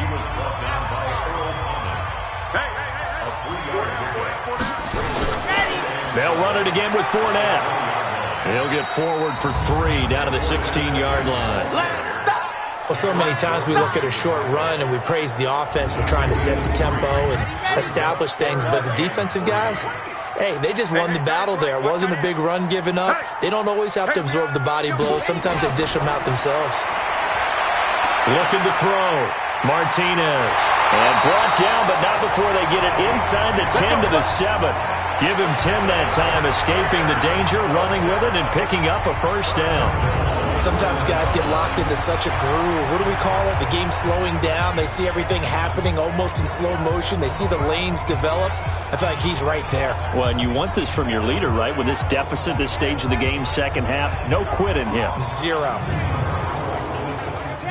He was brought down by Earl Thomas. A 3-yard gain. They'll run it again with Fournette. He'll get forward for 3 down to the 16-yard line. Well, so many times we look at a short run and we praise the offense for trying to set the tempo and establish things, but the defensive guys, hey, they just won the battle there. It wasn't a big run given up. They don't always have to absorb the body blows. Sometimes they dish them out themselves. Looking to throw. Martinez. And brought down, but not before they get it inside the 10 to the 7. Give him 10 that time, escaping the danger, running with it, and picking up a first down. Sometimes guys get locked into such a groove. What do we call it? The game slowing down. They see everything happening almost in slow motion. They see the lanes develop. I feel like he's right there. Well, and you want this from your leader, right? With this deficit, this stage of the game, second half, no quit in him. 0.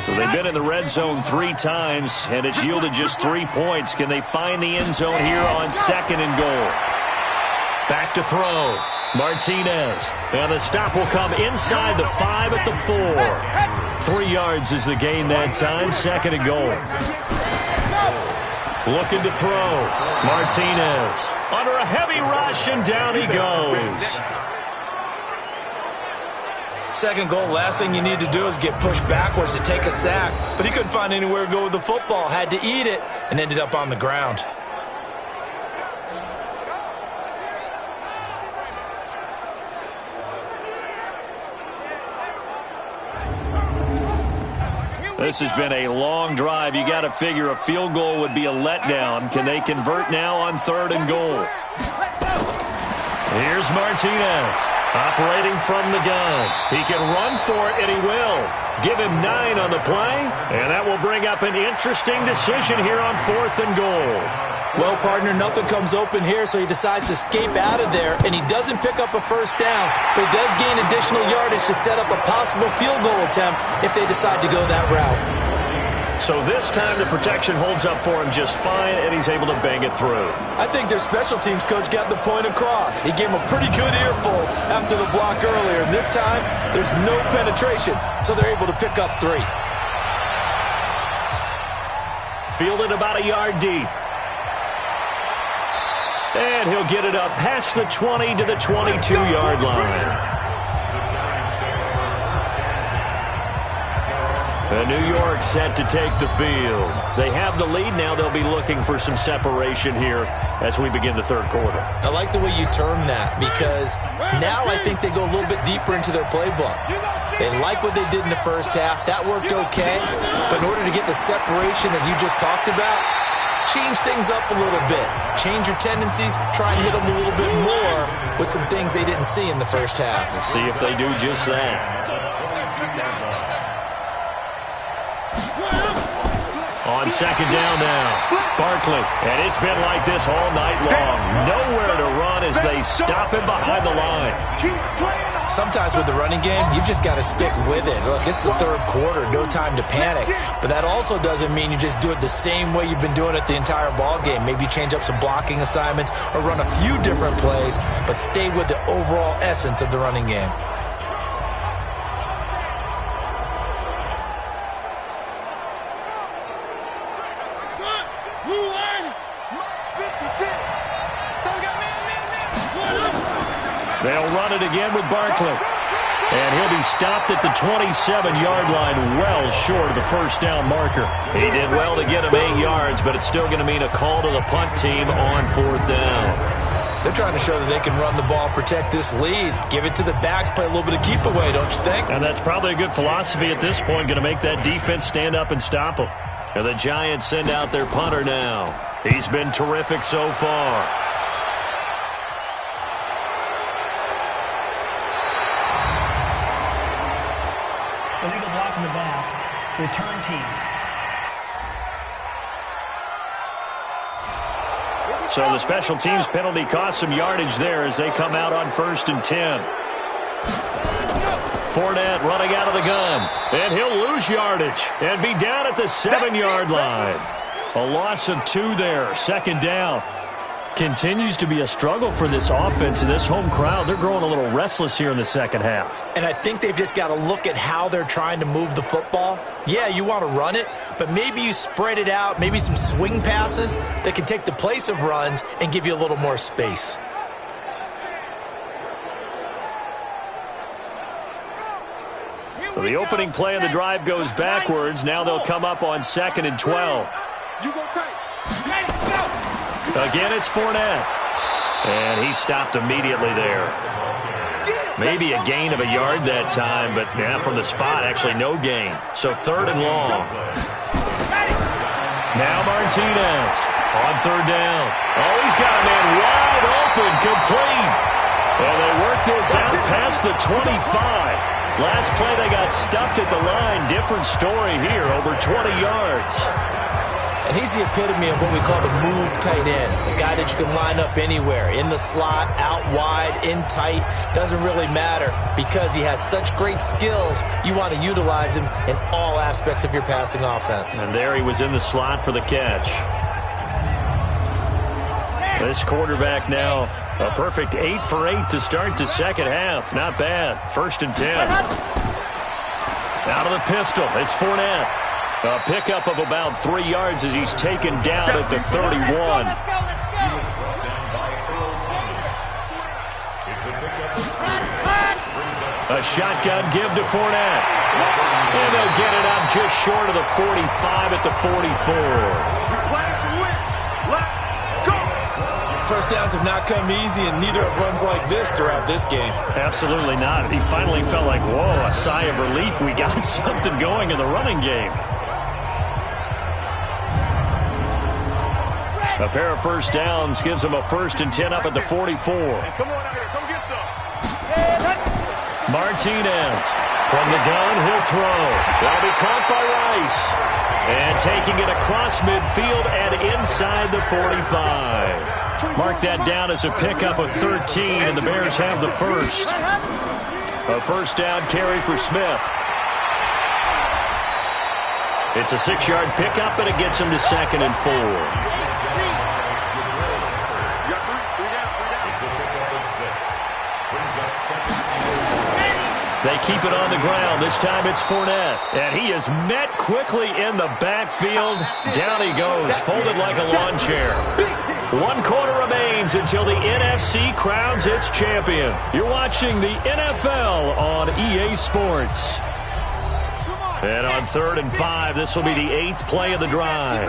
So they've been in the red zone 3 times, and it's yielded just 3 points. Can they find the end zone here on 2nd and goal? Back to throw. Martinez. And the stop will come inside the 5 at the 4. 3 yards is the gain that time. 2nd and goal. Looking to throw. Martinez. Under a heavy rush, and down he goes. 2nd goal, last thing you need to do is get pushed backwards to take a sack. But he couldn't find anywhere to go with the football. Had to eat it and ended up on the ground. This has been a long drive. You got to figure a field goal would be a letdown. Can they convert now on 3rd and goal? Here's Martinez. Operating from the gun. He can run for it, and he will. Give him 9 on the play, and that will bring up an interesting decision here on 4th and goal. Well, partner, nothing comes open here, so he decides to escape out of there, and he doesn't pick up a first down, but he does gain additional yardage to set up a possible field goal attempt if they decide to go that route. So this time the protection holds up for him just fine, and he's able to bang it through. I think their special teams coach got the point across. He gave him a pretty good earful after the block earlier, and this time there's no penetration, so they're able to pick up 3. Fielded about a yard deep. And he'll get it up past the 20 to the 22-yard line. The New York set to take the field. They have the lead now. They'll be looking for some separation here as we begin the third quarter. I like the way you term that, because now I think they go a little bit deeper into their playbook. They like what they did in the first half. That worked okay. But in order to get the separation that you just talked about, change things up a little bit. Change your tendencies. Try and hit them a little bit more with some things they didn't see in the first half. We'll see if they do just that. On second down now, Barkley. And it's been like this all night long. Nowhere to run as they stop him behind the line. Sometimes with the running game, you've just got to stick with it. Look, it's the third quarter, no time to panic. But that also doesn't mean you just do it the same way you've been doing it the entire ball game. Maybe change up some blocking assignments or run a few different plays, but stay with the overall essence of the running game. They'll run it again with Barkley. And he'll be stopped at the 27-yard line, well short of the first down marker. He did well to get him 8 yards, but it's still going to mean a call to the punt team on 4th down. They're trying to show that they can run the ball and protect this lead. Give it to the backs, play a little bit of keep away, don't you think? And that's probably a good philosophy at this point, going to make that defense stand up and stop them. And the Giants send out their punter now. He's been terrific so far. Illegal block in the back. Return team. So the special teams penalty cost some yardage there as they come out on 1st and 10. Fournette running out of the gun. And he'll lose yardage and be down at the 7-yard line. A loss of 2 there. 2nd down. Continues to be a struggle for this offense and this home crowd. They're growing a little restless here in the second half. And I think they've just got to look at how they're trying to move the football. Yeah, you want to run it, but maybe you spread it out, maybe some swing passes that can take the place of runs and give you a little more space. So the opening play of the drive goes backwards. Now they'll come up on 2nd and 12. Again, it's Fournette. And he stopped immediately there. Maybe a gain of a yard that time, but from the spot, actually no gain. So 3rd and long. Now Martinez on 3rd down. Oh, he's got a man wide open, complete. And they work this out past the 25. Last play, they got stuffed at the line. Different story here, over 20 yards. And he's the epitome of what we call the move tight end. A guy that you can line up anywhere. In the slot, out wide, in tight. Doesn't really matter because he has such great skills. You want to utilize him in all aspects of your passing offense. And there he was in the slot for the catch. This quarterback now, a perfect 8 for 8 to start the second half. Not bad. 1st and 10. Out of the pistol, it's Fournette. A pickup of about 3 yards as he's taken down at the 31. Let's go. A shotgun give to Fournette. And they'll get it up just short of the 45 at the 44. First downs have not come easy, and neither have runs like this throughout this game. Absolutely not. He finally felt like, whoa, a sigh of relief. We got something going in the running game. A pair of first downs gives him a 1st and 10 up at the 44. Come on out here. Come get some. Martinez from the gun, he'll throw. That'll be caught by Rice. And taking it across midfield and inside the 45. Mark that down as a pickup of 13, and the Bears have the first. A first down carry for Smith. It's a 6-yard pickup, and it gets him to 2nd and 4. They keep it on the ground. This time it's Fournette. And he is met quickly in the backfield. Down he goes, folded like a lawn chair. 1 quarter remains until the NFC crowns its champion. You're watching the NFL on EA Sports. And on 3rd and 5, this will be the 8th play of the drive.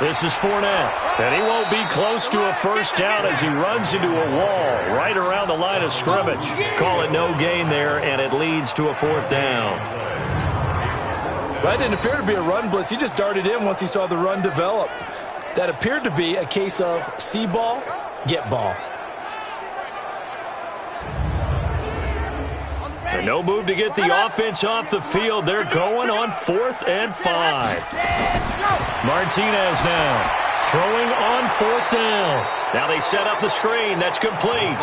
This is Fournette, and he won't be close to a first down as he runs into a wall right around the line of scrimmage. Call it no gain there, and it leads to a 4th down. That didn't appear to be a run blitz. He just darted in once he saw the run develop. That appeared to be a case of see ball, get ball. And no move to get the offense off the field. They're going on 4th and 5. Martinez now throwing on 4th down. Now they set up the screen. That's complete.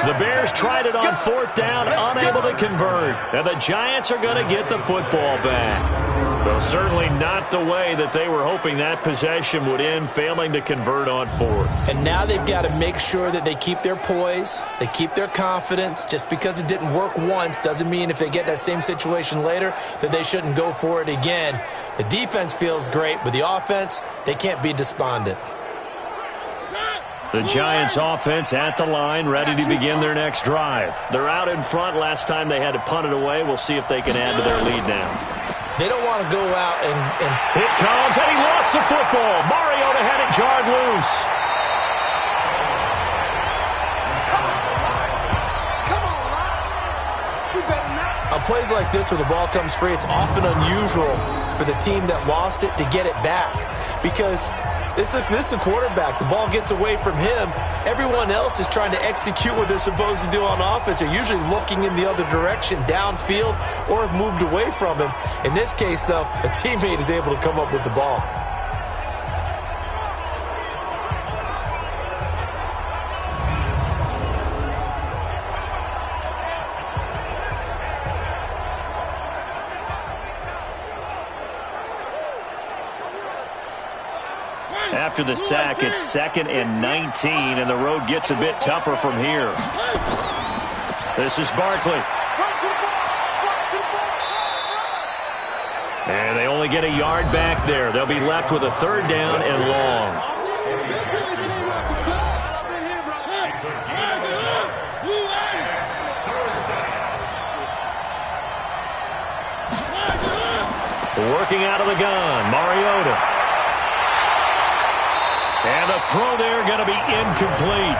The Bears tried it on 4th down, unable to convert. And the Giants are going to get the football back. Well, certainly not the way that they were hoping that possession would end, failing to convert on 4th. And now they've got to make sure that they keep their poise, they keep their confidence. Just because it didn't work once doesn't mean if they get that same situation later that they shouldn't go for it again. The defense feels great, but the offense, they can't be despondent. The Giants offense at the line, ready to begin their next drive. They're out in front. Last time they had to punt it away. We'll see if they can add to their lead now. They don't want to go out and... It comes, and he lost the football. Mariota had it jarred loose. Come on, Lyle. You better not. On plays like this where the ball comes free, it's often unusual for the team that lost it to get it back. Because this is a quarterback. The ball gets away from him. Everyone else is trying to execute what they're supposed to do on offense. They're usually looking in the other direction, downfield, or have moved away from him. In this case, though, a teammate is able to come up with the ball. After the sack, it's 2nd and 19, and the road gets a bit tougher from here. This is Barkley. And they only get a yard back there. They'll be left with a 3rd down and long. Working out of the gun, Mariota. And the throw there going to be incomplete.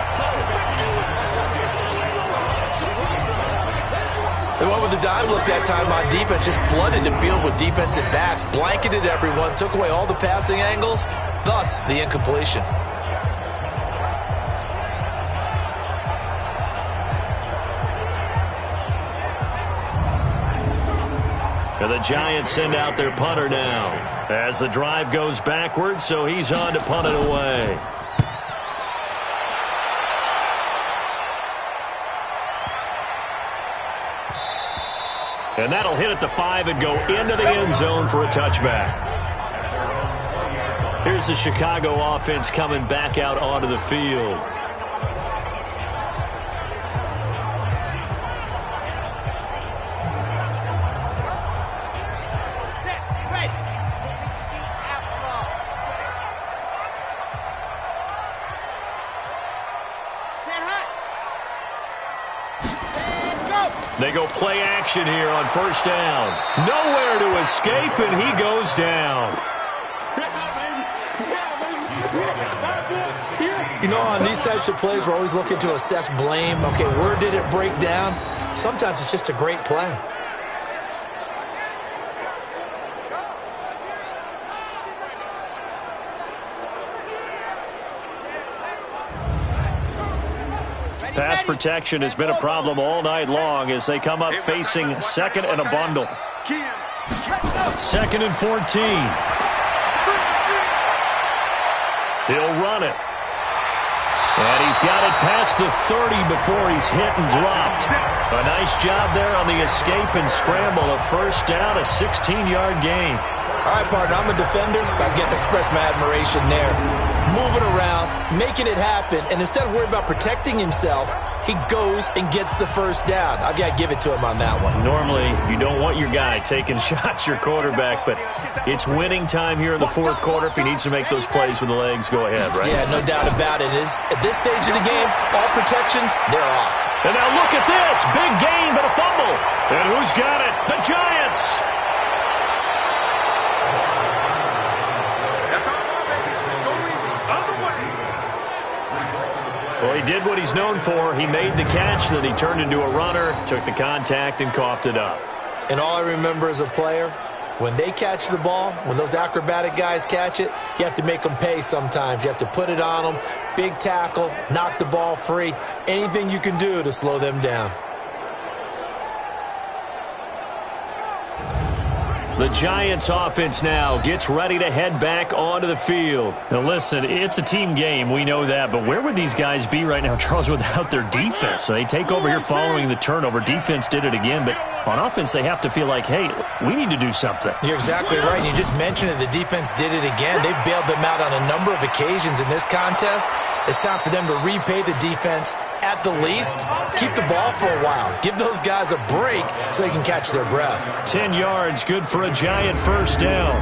They went with the dime look that time on defense, just flooded the field with defensive backs, blanketed everyone, took away all the passing angles, thus the incompletion. And the Giants send out their punter now as the drive goes backwards, so he's on to punt it away. And that'll hit at the 5 and go into the end zone for a touchback. Here's the Chicago offense coming back out onto the field. They go play action here on 1st down. Nowhere to escape, and he goes down. You know, on these types of plays, we're always looking to assess blame. Okay, where did it break down? Sometimes it's just a great play. Pass protection has been a problem all night long as they come up facing 2nd and a bundle. 2nd and 14. He'll run it. And he's got it past the 30 before he's hit and dropped. A nice job there on the escape and scramble. A first down, a 16-yard gain. All right, partner, I'm a defender. I've got to express my admiration there. Moving around, making it happen, and instead of worrying about protecting himself, he goes and gets the first down. I've got to give it to him on that one. Normally, you don't want your guy taking shots, your quarterback, but it's winning time here in the fourth quarter. If he needs to make those plays with the legs, go ahead, right? Yeah, no doubt about it. At this stage of the game, all protections, they're off. And now look at this. Big gain, but a fumble. And who's got it? The Giants. Well, he did what he's known for. He made the catch, then he turned into a runner, took the contact, and coughed it up. And all I remember as a player, when they catch the ball, when those acrobatic guys catch it, you have to make them pay sometimes. You have to put it on them, big tackle, knock the ball free, anything you can do to slow them down. The Giants offense now gets ready to head back onto the field. Now listen, it's a team game, we know that, but where would these guys be right now, Charles, without their defense? So they take over here following the turnover. Defense did it again, but on offense they have to feel like, hey, we need to do something. You're exactly right. You just mentioned it. The defense did it again. They bailed them out on a number of occasions in this contest. It's time for them to repay the defense at the least. Keep the ball for a while. Give those guys a break so they can catch their breath. 10 yards, good for a Giant first down.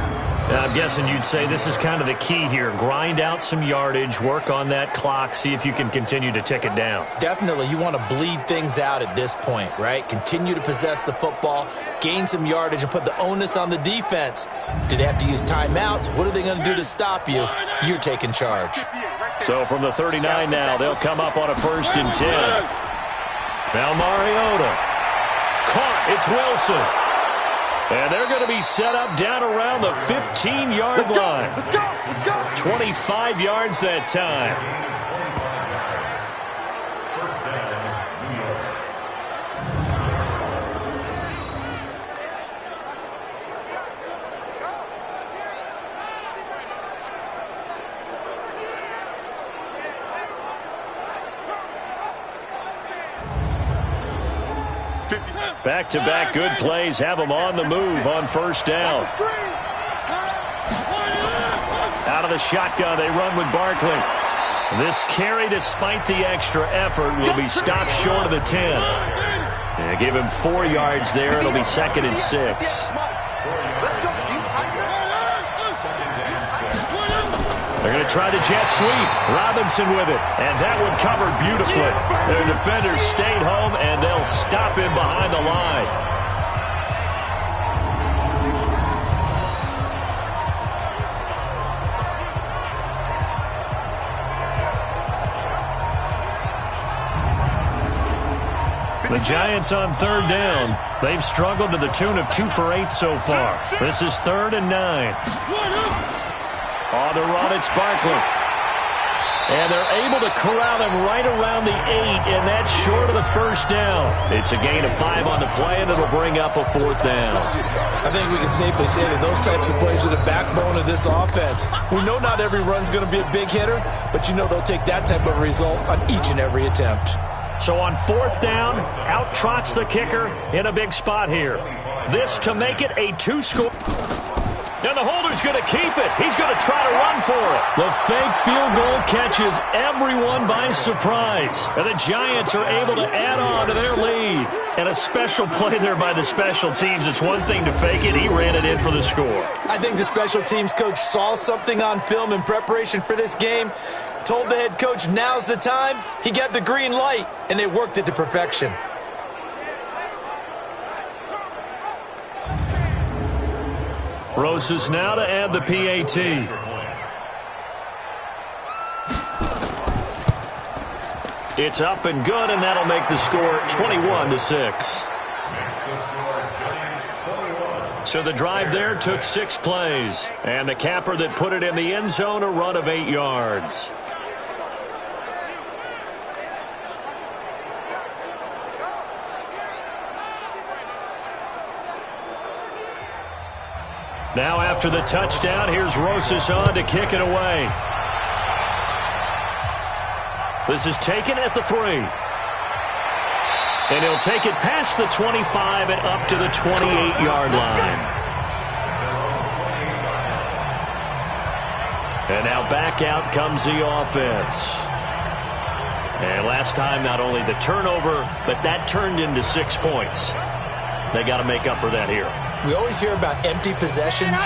Now, I'm guessing you'd say this is kind of the key here. Grind out some yardage, work on that clock, see if you can continue to tick it down. Definitely. You want to bleed things out at this point, right? Continue to possess the football, gain some yardage, and put the onus on the defense. Do they have to use timeouts? What are they going to do to stop you? You're taking charge. So from the 39 now, they'll come up on a 1st and 10. Now Mariota. Caught. It's Wilson. And they're going to be set up down around the 15-yard line. Let's go. 25 yards that time. Back-to-back good plays have them on the move on first down. Out of the shotgun, they run with Barkley. This carry, despite the extra effort, will be stopped short of the 10. And give him 4 yards there. It'll be 2nd and 6. They're going to try the jet sweep. Robinson with it. And that one covered beautifully. Their defenders stayed home, and they'll stop him behind the line. The Giants on 3rd down. They've struggled to the tune of 2 for 8 so far. This is 3rd and 9. On the run, it's Barkley. And they're able to corral him right around the 8, and that's short of the first down. It's a gain of 5 on the play, and it'll bring up a 4th down. I think we can safely say that those types of plays are the backbone of this offense. We know not every run's going to be a big hitter, but you know they'll take that type of result on each and every attempt. So on 4th down, out trots the kicker in a big spot here. This to make it a 2-score. Now the holder's going to keep it. He's going to try to run for it. The fake field goal catches everyone by surprise. And the Giants are able to add on to their lead. And a special play there by the special teams. It's one thing to fake it. He ran it in for the score. I think the special teams coach saw something on film in preparation for this game, told the head coach now's the time. He got the green light, and they worked it to perfection. Rosas now to add the PAT. It's up and good, and that'll make the score 21-6. So the drive there took 6 plays. And the capper that put it in the end zone, a run of 8 yards. Now after the touchdown, here's Rosas on to kick it away. This is taken at the 3. And he'll take it past the 25 and up to the 28-yard line. And now back out comes the offense. And last time, not only the turnover, but that turned into 6 points. They got to make up for that here. We always hear about empty possessions,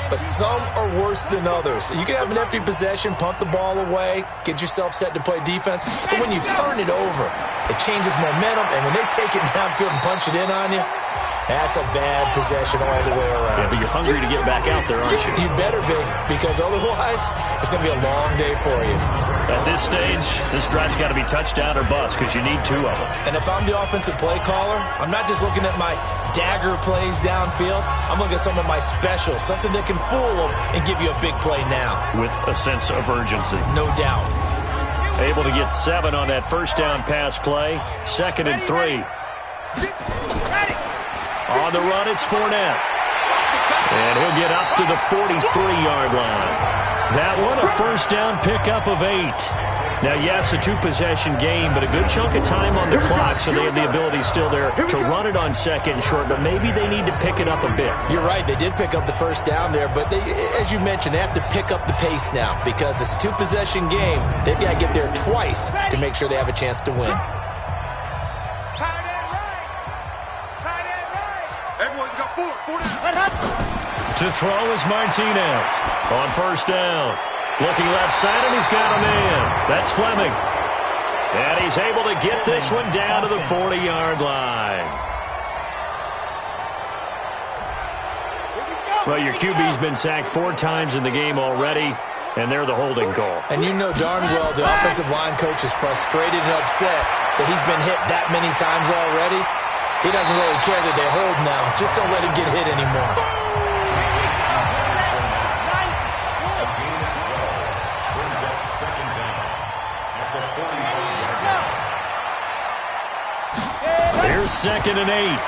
but some are worse than others. You can have an empty possession, punt the ball away, get yourself set to play defense, but when you turn it over, it changes momentum, and when they take it downfield and punch it in on you, that's a bad possession all the way around. Yeah, but you're hungry to get back out there, aren't you? You better be, because otherwise, it's going to be a long day for you. At this stage, this drive's got to be touchdown or bust because you need 2 of them. And if I'm the offensive play caller, I'm not just looking at my dagger plays downfield. I'm looking at some of my specials, something that can fool them and give you a big play now. With a sense of urgency. No doubt. Able to get 7 on that first down pass play. 2nd and 3. On the run, it's Fournette. And he'll get up to the 43-yard line. That one, a first down pickup of 8. Now, yes, a 2-possession game, but a good chunk of time on the clock, so they have the ability still there to run it on 2nd and short, but maybe they need to pick it up a bit. You're right. They did pick up the first down there, but they, as you mentioned, they have to pick up the pace now because it's a 2-possession game. They've got to get there twice to make sure they have a chance to win. To throw is Martinez on first down. Looking left side, and he's got a man. That's Fleming. And he's able to get this one down to the 40-yard line. Well, your QB's been sacked 4 times in the game already, and they're the holding call. And you know darn well the offensive line coach is frustrated and upset that he's been hit that many times already. He doesn't really care that they hold now. Just don't let him get hit anymore. Here's 2nd and 8.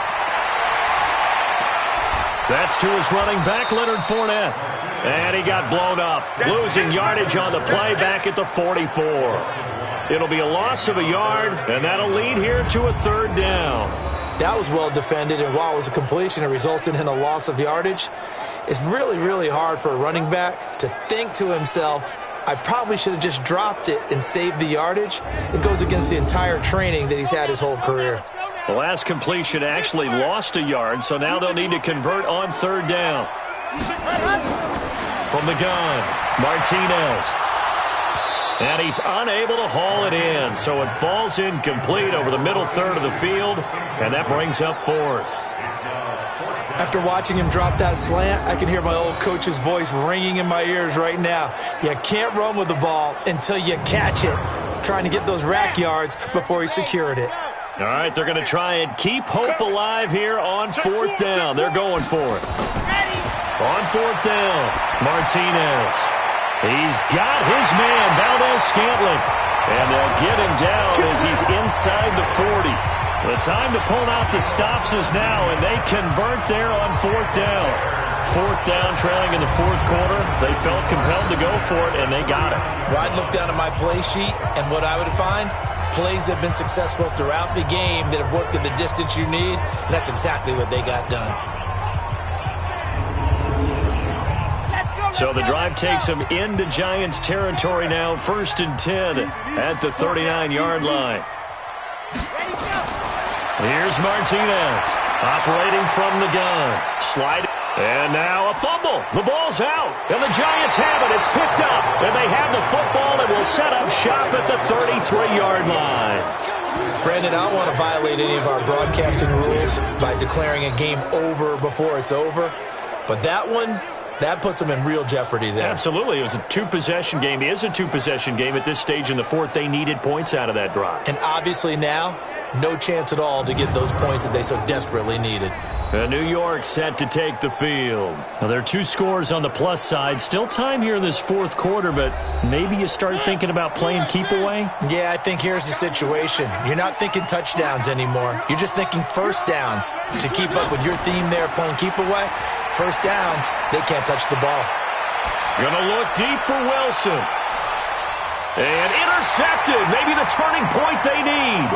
That's to his running back, Leonard Fournette. And he got blown up, losing yardage on the play back at the 44. It'll be a loss of a yard, and that'll lead here to a 3rd down. That was well defended, and while it was a completion, it resulted in a loss of yardage. It's really, really hard for a running back to think to himself, I probably should have just dropped it and saved the yardage. It goes against the entire training that he's had his whole career. The last completion actually lost a yard, so now they'll need to convert on 3rd down. From the gun, Martinez. And he's unable to haul it in, so it falls incomplete over the middle 3rd of the field, and that brings up 4th. After watching him drop that slant, I can hear my old coach's voice ringing in my ears right now. You can't run with the ball until you catch it. Trying to get those rack yards before he secured it. All right, they're going to try and keep hope alive here on 4th down. They're going for it. On 4th down, Martinez. He's got his man, Valdez-Scantling. And they'll get him down as he's inside the 40. The time to pull out the stops is now, and they convert there on 4th down. 4th down, trailing in the 4th quarter. They felt compelled to go for it, and they got it. Well, I'd look down at my play sheet, and what I would find, plays have been successful throughout the game that have worked at the distance you need, and that's exactly what they got done. So the drive takes them into Giants territory now, 1st and 10 at the 39-yard line. Here's Martinez, operating from the gun. Sliding. And now a fumble. The ball's out. And the Giants have it. It's picked up. And they have the football and will set up shop at the 33-yard line. Brandon, I don't want to violate any of our broadcasting rules by declaring a game over before it's over. But that one, that puts them in real jeopardy there. Absolutely. It was a 2-possession game. It is a 2-possession game at this stage in the 4th. They needed points out of that drive. And obviously now, no chance at all to get those points that they so desperately needed. New York set to take the field. Now, there are 2 scores on the plus side. Still time here in this 4th quarter, but maybe you start thinking about playing keep away? Yeah, I think here's the situation. You're not thinking touchdowns anymore. You're just thinking first downs. To keep up with your theme there, playing keep away, first downs, they can't touch the ball. Gonna look deep for Wilson. And intercepted. Maybe the turning point they need.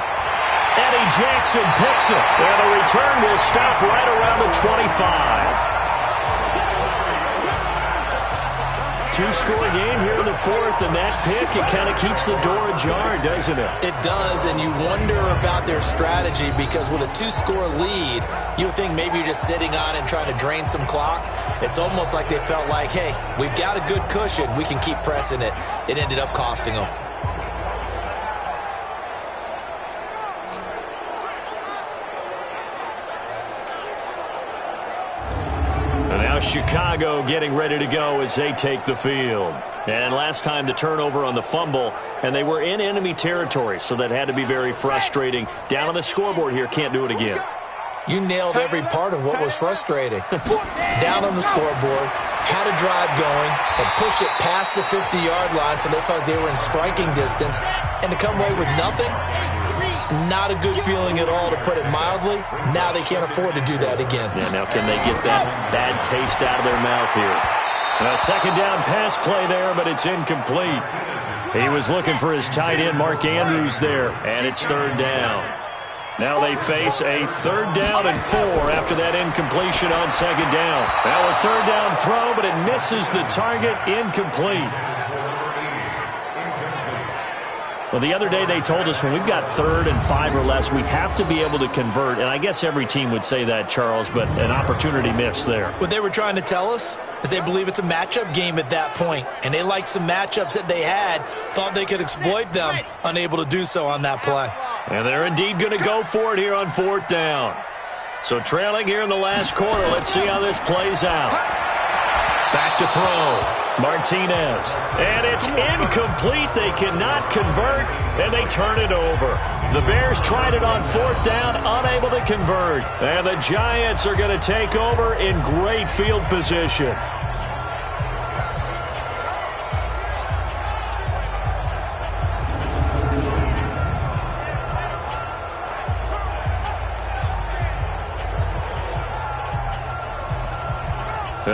Eddie Jackson picks it. And the return will stop right around the 25. Two-score game here in the fourth, and that pick, it kind of keeps the door ajar, doesn't it? It does, and you wonder about their strategy because with a two-score lead, you would think maybe you're just sitting on it and trying to drain some clock. It's almost like they felt like, hey, we've got a good cushion. We can keep pressing it. It ended up costing them. Chicago getting ready to go as they take the field. And last time the turnover on the fumble, and they were in enemy territory, so that had to be very frustrating. Down on the scoreboard here, can't do it again. You nailed every part of what was frustrating. Down on the scoreboard, had a drive going, and pushed it past the 50-yard line so they felt like they were in striking distance, and to come away with nothing, not a good feeling at all, to put it mildly. Now they can't afford to do that again. Yeah, now can they get that bad taste out of their mouth here? A second down pass play there, but it's incomplete. He was looking for his tight end, Mark Andrews, there, and it's third down. Now they face a 3rd down and 4 after that incompletion on second down. Now a third down throw, but it misses the target, incomplete. Well, the other day they told us when we've got 3rd and 5 or less, we have to be able to convert. And I guess every team would say that, Charles, but an opportunity missed there. What they were trying to tell us is they believe it's a matchup game at that point. And they liked some matchups that they had, thought they could exploit them, unable to do so on that play. And they're indeed going to go for it here on 4th down. So trailing here in the last quarter, let's see how this plays out. Back to throw. Martinez. And it's incomplete. They cannot convert, and they turn it over. The Bears tried it on 4th down, unable to convert. And the Giants are going to take over in great field position.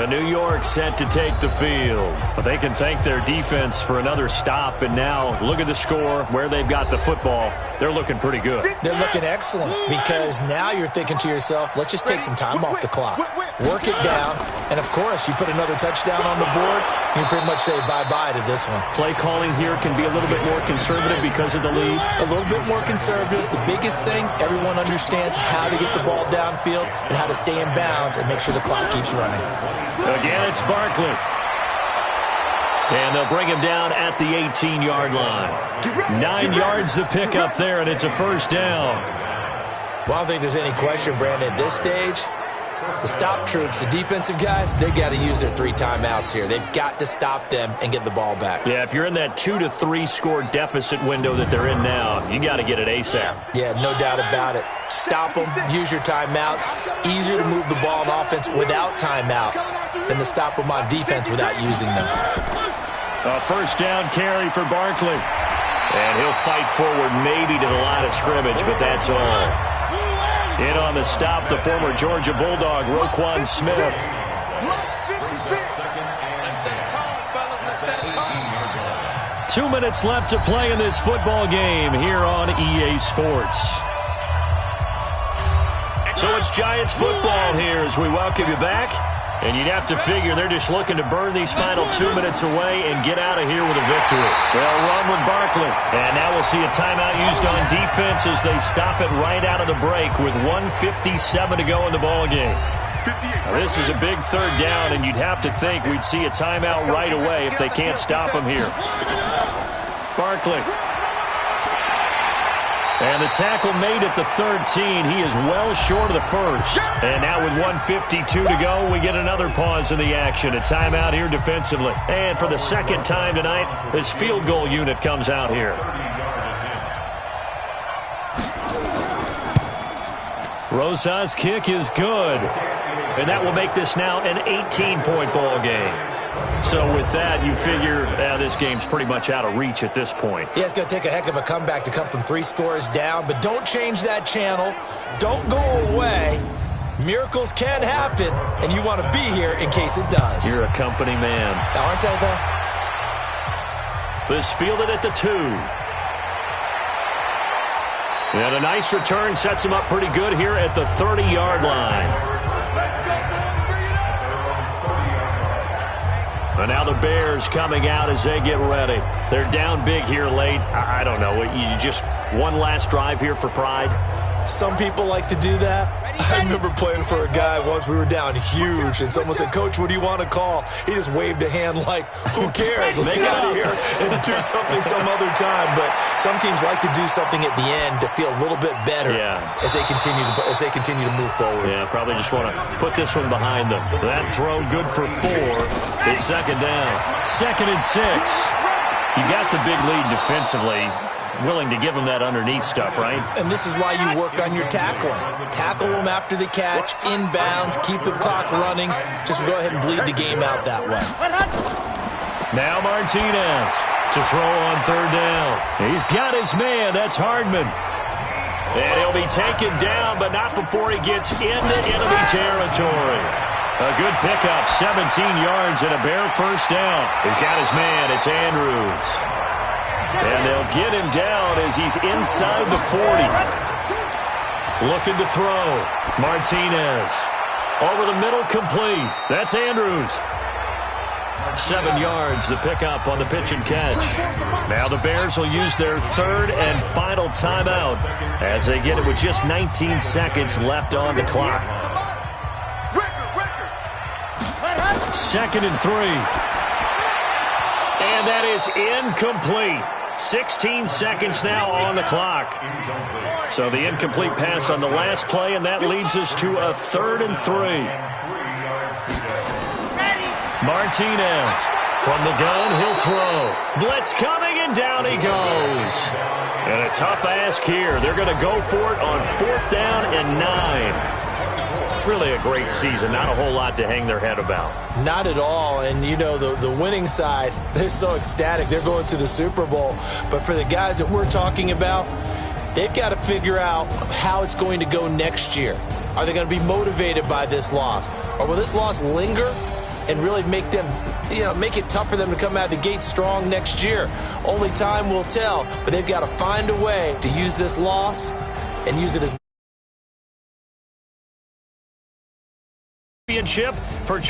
New York set to take the field. But they can thank their defense for another stop. And now look at the score, where they've got the football. They're looking pretty good. They're looking excellent because now you're thinking to yourself, let's just take some time off the clock. Work it down. And, of course, you put another touchdown on the board, you pretty much say bye-bye to this one. Play calling here can be a little bit more conservative because of the lead. A little bit more conservative. The biggest thing, everyone understands how to get the ball downfield and how to stay in bounds and make sure the clock keeps running. Again, it's Barkley. And they'll bring him down at the 18-yard line. 9 yards to pick up there, and it's a first down. Well, I don't think there's any question, Brandon, at this stage. The stop troops, the defensive guys, they got to use their 3 timeouts here. They've got to stop them and get the ball back. Yeah, if you're in that 2 to 3 score deficit window that they're in now, you got to get it ASAP. Yeah, no doubt about it. Stop them, use your timeouts. Easier to move the ball on offense without timeouts than to stop them on defense without using them. A first down carry for Barkley. And he'll fight forward maybe to the line of scrimmage, but that's all. In on the stop, the former Georgia Bulldog, Roquan Smith. 2 minutes left to play in this football game here on EA Sports. So it's Giants football here as we welcome you back. And you'd have to figure they're just looking to burn these final 2 minutes away and get out of here with a victory. They'll run with Barkley. And now we'll see a timeout used on defense as they stop it right out of the break with 1:57 to go in the ballgame. Now, this is a big third down, and you'd have to think we'd see a timeout right away if they can't stop them here. Barkley. And the tackle made at the 13. He is well short of the first. And now with 1:52 to go, we get another pause in the action. A timeout here defensively. And for the second time tonight, this field goal unit comes out here. Rosa's kick is good. And that will make this now an 18-point ball game. So with that, you figure this game's pretty much out of reach at this point. Yeah, it's going to take a heck of a comeback to come from 3 scores down, but don't change that channel. Don't go away. Miracles can happen, and you want to be here in case it does. You're a company man. Aren't I, though? This fielded at the 2. And a nice return sets him up pretty good here at the 30-yard line. And now the Bears coming out as they get ready. They're down big here late. I don't know. You just one last drive here for pride? Some people like to do that. I remember playing for a guy once. We were down huge, and someone said, "Coach, what do you want to call?" He just waved a hand like, "Who cares? Let's get out of here and do something some other time." But some teams like to do something at the end to feel a little bit better as they continue to move forward. Yeah, probably just want to put this one behind them. That throw good for 4. It's second down. 2nd and 6. You got the big lead defensively. Willing to give them that underneath stuff, right? And this is why you work on your tackling. Tackle them after the catch, inbounds, keep the clock running. Just go ahead and bleed the game out that way. Now Martinez to throw on 3rd down. He's got his man. That's Hardman. And he'll be taken down, but not before he gets into enemy territory. A good pickup, 17 yards and a bare first down. He's got his man. It's Andrews. And they'll get him down as he's inside the 40. Looking to throw. Martinez. Over the middle, complete. That's Andrews. 7 yards, the pickup on the pitch and catch. Now the Bears will use their 3rd and final timeout as they get it with just 19 seconds left on the clock. 2nd and 3. And that is incomplete. 16 seconds now on the clock. So the incomplete pass on the last play, and that leads us to a 3rd and 3. Martinez from the gun, he'll throw. Blitz coming, and down he goes. And a tough ask here. They're going to go for it on 4th down and 9. Really a great season. Not a whole lot to hang their head about. Not at all. And, you know, the winning side, they're so ecstatic. They're going to the Super Bowl. But for the guys that we're talking about, they've got to figure out how it's going to go next year. Are they going to be motivated by this loss? Or will this loss linger and really make them, make it tough for them to come out of the gate strong next year? Only time will tell. But they've got to find a way to use this loss and use it as championship for